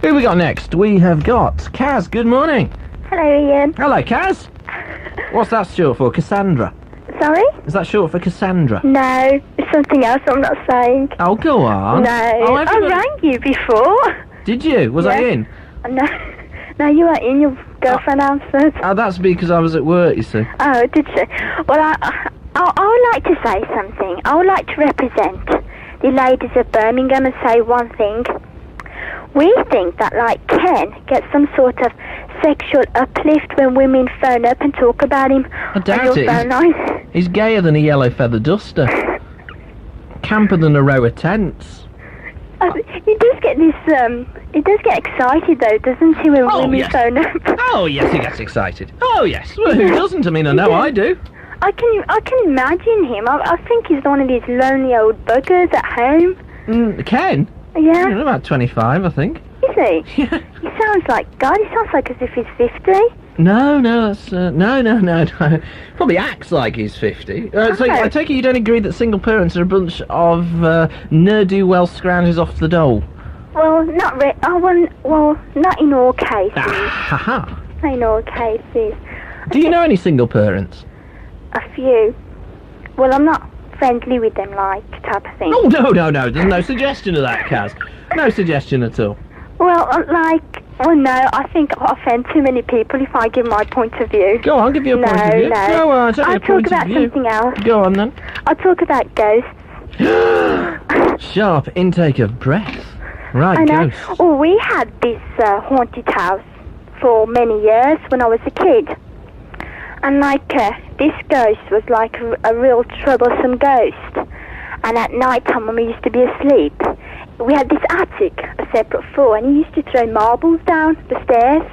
Who we got next? We have got Kaz. Good morning. Hello, Ian. Hello, Kaz. What's that short for? Cassandra? Sorry? Is that short for Cassandra? No, it's something else I'm not saying. Oh, go on. No, Oh, I rang you before. Did you? Was I Yeah. in? No, you weren't in. Your girlfriend answered. Oh, that's because I was at work, you see. Oh, did she? Well, I would like to say something. I would like to represent the ladies of Birmingham and say one thing. We think that, like, Ken gets some sort of sexual uplift when women phone up and talk about him. I doubt it. So nice. He's gayer than a yellow feather duster. Camper than a row of tents. He does get this, he does get excited though, doesn't he, when women phone up? Oh, yes, he gets excited. Oh, yes. Well, who doesn't? I mean, I know I do. I can imagine him. I think he's one of these lonely old buggers at home. Ken? Yeah. He's about 25, I think. Is he? Yeah. He sounds like, God, he sounds like as if he's 50. No, that's, no. Probably acts like he's 50. So I take it you don't agree that single parents are a bunch of ne'er-do-well scroungers off the dole? Well, not not in all cases. Ha-ha. Not in all cases. Do you know any single parents? A few. Well, I'm not friendly with them, like, type of thing. Oh, no. There's no suggestion of that, Kaz. No suggestion at all. Well, no, I think I'll offend too many people if I give my point of view. Go on, give your point of view. No, Go on, tell me I'll your point talk about of view. something else. Go on, then. I'll talk about ghosts. Sharp intake of breath. Right, I know. ghosts. Oh, we had this haunted house for many years when I was a kid. And, like, this ghost was like a real troublesome ghost. And at night time when we used to be asleep, we had this attic, a separate floor, and he used to throw marbles down the stairs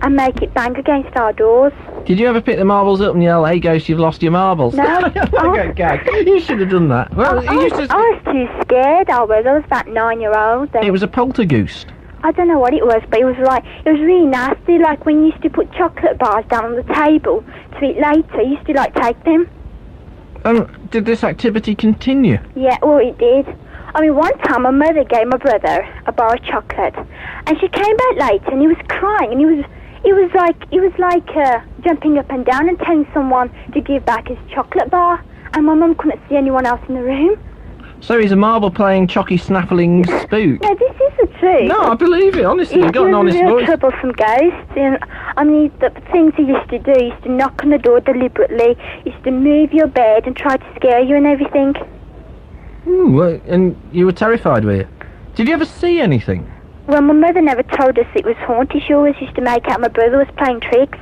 and make it bang against our doors. Did you ever pick the marbles up and yell, "Hey, ghost, you've lost your marbles"? No. You should have done that. Well, I was too scared. I was about 9-year-old. It was a poltergeist. I don't know what it was, but it was really nasty. Like when you used to put chocolate bars down on the table to eat later, you used to take them. Did this activity continue? Yeah, well, it did. I mean, one time my mother gave my brother a bar of chocolate, and she came back later, and he was crying, and he was like jumping up and down and telling someone to give back his chocolate bar, and my mum couldn't see anyone else in the room. So he's a marble-playing, chocky-snaffling spook. No, this is the truth. No, I believe it, honestly. You've got an honest real voice. troublesome ghost. And, I mean, the things he used to do, he used to knock on the door deliberately, he used to move your bed and try to scare you and everything. Ooh, well, and you were terrified, were you? Did you ever see anything? Well, my mother never told us it was haunted. She always used to make out my brother was playing tricks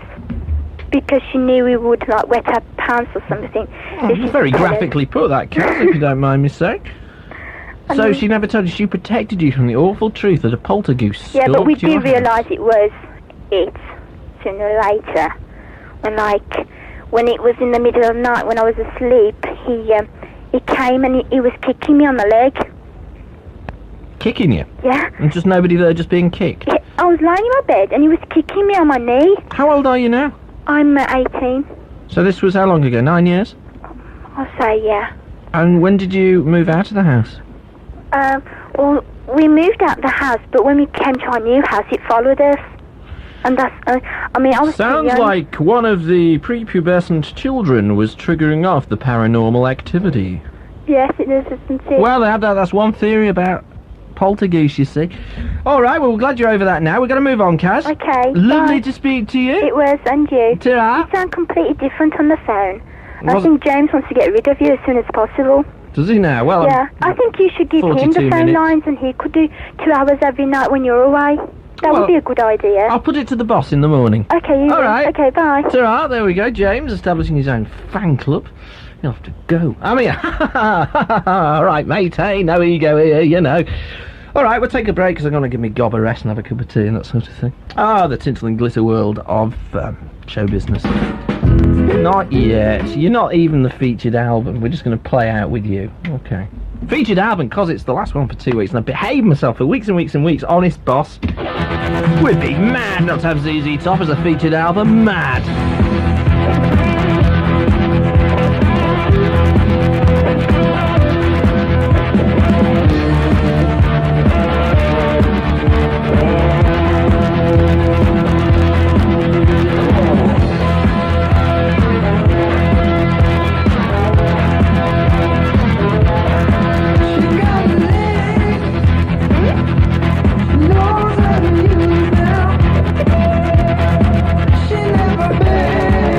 because she knew we would, wet our pants or something. Oh, very graphically put, that, Kat, if you don't mind me saying. So she never told you, she protected you from the awful truth that a poltergeist Yeah, but we stalked your did house. realise it was it sooner or later. When it was in the middle of the night when I was asleep, he came and he was kicking me on the leg. kicking you? Yeah. And just nobody there, just being kicked? Yeah, I was lying in my bed and he was kicking me on my knee. How old are you now? I'm 18. So this was how long ago? 9 years? I'll say, yeah. And when did you move out of the house? Well, we moved out the house, but when we came to our new house, it followed us. And that's, I was Sounds too young. like one of the prepubescent children was triggering off the paranormal activity. Yes, it is, isn't it? Well, that's one theory about poltergeist, you see. All right, well, we're glad you're over that now. We've got to move on, Kaz. Okay. Lovely bye. to speak to you. It was, and you. Ta-ra. You sound completely different on the phone. I Was- think James wants to get rid of you as soon as possible. Does he now? Well, Yeah, I think you should give him 42 the phone minutes. lines and he could do 2 hours every night when you're away. That Well, would be a good idea. I'll put it to the boss in the morning. Okay, you All do. right. Okay, bye. Ta-ra, there we go. James establishing his own fan club. You'll have to go. I mean, all right, mate, hey, no ego here, you know. All right, we'll take a break because I'm going to give me gob a rest and have a cup of tea and that sort of thing. Ah, the tinsel and glitter world of show business. Not yet. You're not even the featured album. We're just going to play out with you. Okay. Featured album, because it's the last one for 2 weeks and I've behaved myself for weeks and weeks and weeks. Honest, boss. We'd be mad not to have ZZ Top as a featured album. Mad. She never been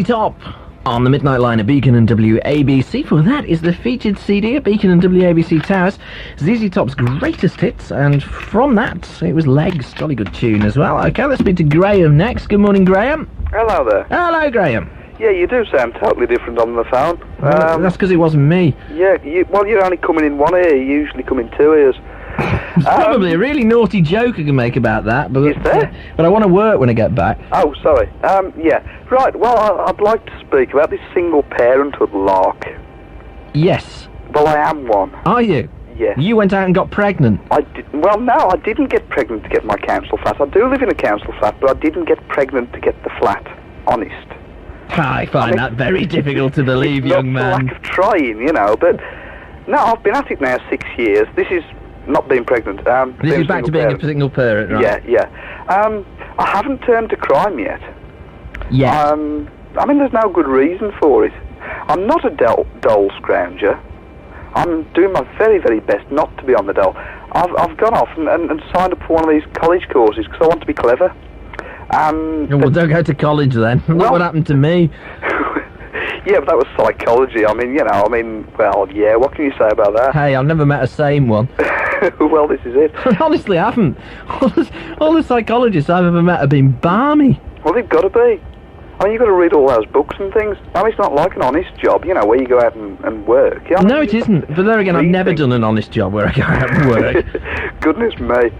ZZ Top on the Midnight Line at Beacon and WABC. For that is the featured CD at Beacon and WABC Towers, ZZ Top's greatest hits, and from that it was Legs, jolly good tune as well. Okay, let's speak to Graham next. Good morning, Graham. Hello there. Hello, Graham. Yeah, you do sound totally different on the phone. That's because it wasn't me. Yeah, you're only coming in one ear, you usually come in two ears. There's probably a really naughty joke I can make about that, but is there? But I want to work when I get back. Oh, sorry. Yeah. Right, well, I'd like to speak about this single parenthood lark. Yes. Well, I am one. Are you? Yes. You went out and got pregnant. Well, no, I didn't get pregnant to get my council flat. I do live in a council flat, but I didn't get pregnant to get the flat. Honest. I find that very difficult to believe, young man. Not for lack of trying, you know, but... No, I've been at it now 6 years. This is not being pregnant. This is back to being a single parent, right? Yeah. I haven't turned to crime yet. Yes. I mean, there's no good reason for it. I'm not a dole scrounger. I'm doing my very, very best not to be on the dole. I've gone off and signed up for one of these college courses because I want to be clever. Well, don't go to college then. Look what happened to me. Yeah, but that was psychology. I mean, well, yeah, what can you say about that? Hey, I've never met a sane one. Well, this is it. Honestly, I haven't. All the psychologists I've ever met have been balmy. Well, they've got to be. I mean, you've got to read all those books and things. I mean, it's not like an honest job, you know, where you go out and work. Yeah, no, it isn't. But there again, I've never done an honest job where I go out and work. Goodness me.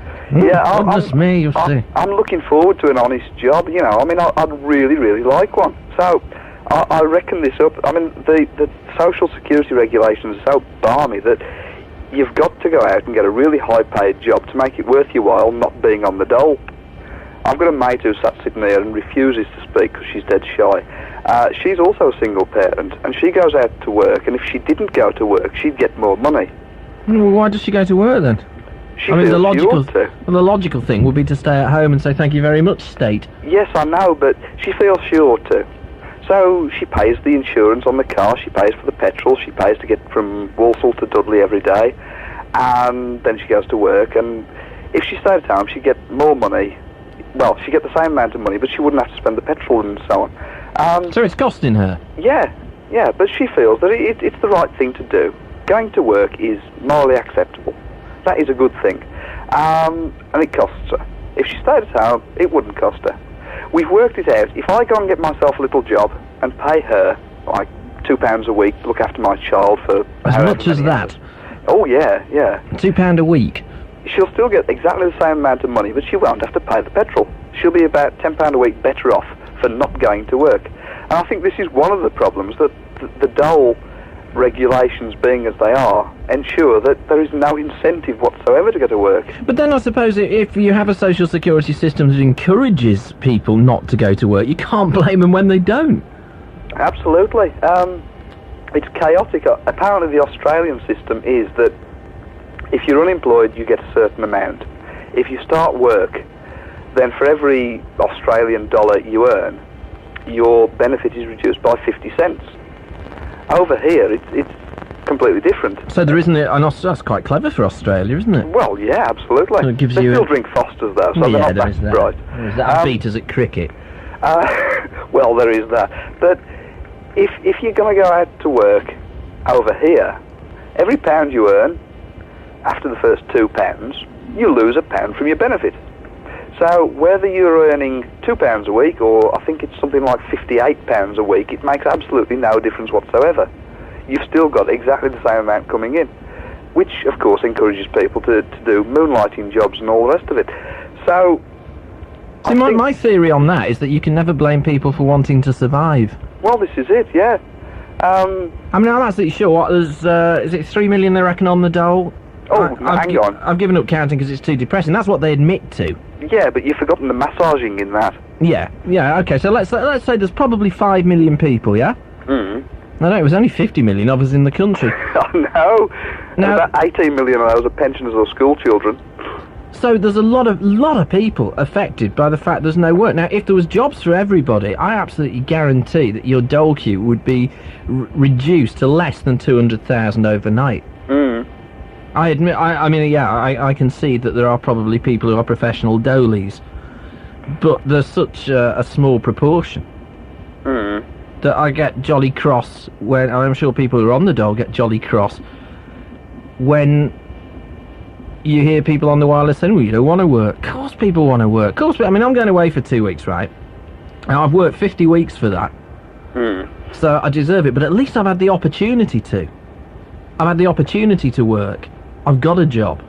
Yeah, goodness me, you'll see. I'm looking forward to an honest job, you know. I mean, I'd really, really like one. So, I reckon this up. I mean, the social security regulations are so balmy that you've got to go out and get a really high-paid job to make it worth your while not being on the dole. I've got a mate who sat sitting there and refuses to speak because she's dead shy. She's also a single parent, and she goes out to work, and if she didn't go to work, she'd get more money. Well, why does she go to work then? I mean, the logical thing would be to stay at home and say thank you very much, state. Yes, I know, but she feels she ought to. So she pays the insurance on the car, she pays for the petrol, she pays to get from Walsall to Dudley every day, and then she goes to work, and if she stayed at home, she'd get more money. Well, she'd get the same amount of money, but she wouldn't have to spend the petrol and so on. So it's costing her? Yeah, but she feels that it's the right thing to do. Going to work is morally acceptable. That is a good thing. And it costs her. If she stayed at home, it wouldn't cost her. We've worked it out. If I go and get myself a little job and pay her, like, £2 a week to look after my child for... As much as that? Oh, yeah. £2 a week? She'll still get exactly the same amount of money, but she won't have to pay the petrol. She'll be about £10 a week better off for not going to work. And I think this is one of the problems, that the dole regulations being as they are ensure that there is no incentive whatsoever to go to work. But then I suppose if you have a social security system that encourages people not to go to work, you can't blame them when they don't. Absolutely. It's chaotic. Apparently the Australian system is that if you're unemployed, you get a certain amount. If you start work, then for every Australian dollar you earn, your benefit is reduced by 50 cents. Over here, it's completely different. So there isn't that's quite clever for Australia, isn't it? Well, yeah, absolutely. So it gives they you still drink Fosters, though, so they're not that bright. Is that beat us at cricket? Well, there is that. But if you're going to go out to work over here, every pound you earn, after the first £2, you lose £1 from your benefit. So whether you're earning £2 a week, or I think it's something like £58 a week, it makes absolutely no difference whatsoever. You've still got exactly the same amount coming in, which of course encourages people to do moonlighting jobs and all the rest of it. So, see, my theory on that is that you can never blame people for wanting to survive. Well, this is it, yeah. I mean, I'm absolutely sure. What, is it 3 million they reckon on the dole? Oh, hang on. I've given up counting because it's too depressing. That's what they admit to. Yeah, but you've forgotten the massaging in that. Yeah, okay, so let's say there's probably 5 million people, yeah? No, it was only 50 million of us in the country. Oh, no. About 18 million of those are pensioners or school children. So there's a lot of people affected by the fact there's no work. Now, if there was jobs for everybody, I absolutely guarantee that your dole queue would be reduced to less than 200,000 overnight. I admit, I concede that there are probably people who are professional dolies, but there's such a small proportion. that I get jolly cross when, I'm sure people who are on the dole get jolly cross when you hear people on the wireless saying, well, you don't want to work. Of course people want to work. Of course, I mean, I'm going away for 2 weeks, right? Now, I've worked 50 weeks for that. So I deserve it, but at least I've had the opportunity to. I've had the opportunity to work. I've got a job.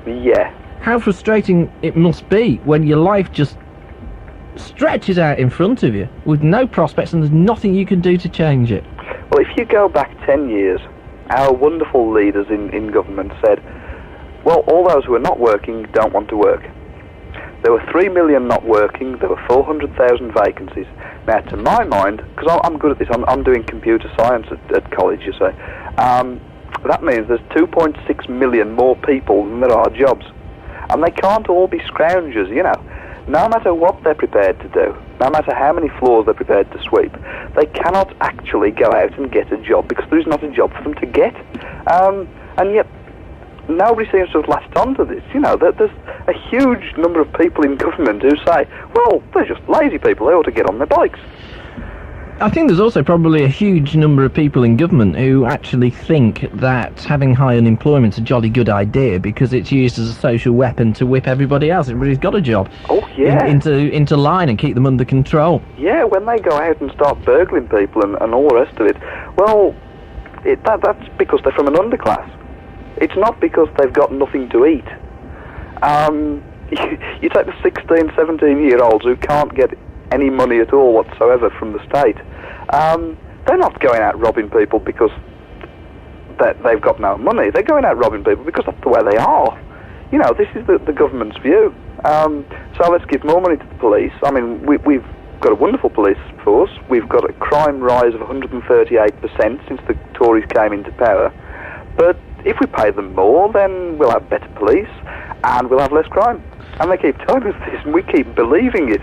Yeah. How frustrating it must be when your life just stretches out in front of you with no prospects and there's nothing you can do to change it. Well, if you go back 10 years, our wonderful leaders in government said, well, all those who are not working don't want to work. There were 3 million not working, there were 400,000 vacancies. Now, to my mind, because I'm good at this, I'm doing computer science at college, you say, that means there's 2.6 million more people than there are jobs. And they can't all be scroungers, you know. No matter what they're prepared to do, no matter how many floors they're prepared to sweep, they cannot actually go out and get a job because there is not a job for them to get. And yet, nobody seems to have latched onto this. You know, there's a huge number of people in government who say, well, they're just lazy people, they ought to get on their bikes. I think there's also probably a huge number of people in government who actually think that having high unemployment's a jolly good idea because it's used as a social weapon to whip everybody else. Everybody's got a job. Oh, yeah. Into line and keep them under control. Yeah, when they go out and start burgling people and all the rest of it, well, that's because they're from an underclass. It's not because they've got nothing to eat. You take the 16, 17-year-olds who can't get any money at all whatsoever from the state. They're not going out robbing people because they've got no money. They're going out robbing people because that's the way they are. You know, this is the government's view. So let's give more money to the police. I mean, we've got a wonderful police force. We've got a crime rise of 138% since the Tories came into power. But if we pay them more, then we'll have better police and we'll have less crime. And they keep telling us this, and we keep believing it.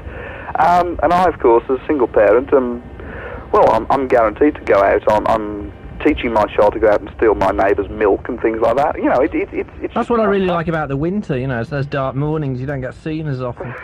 And I, of course, as a single parent, I'm guaranteed to go out. I'm teaching my child to go out and steal my neighbour's milk and things like that. You know, it's that's what I really like about the winter. You know, it's those dark mornings. You don't get seen as often.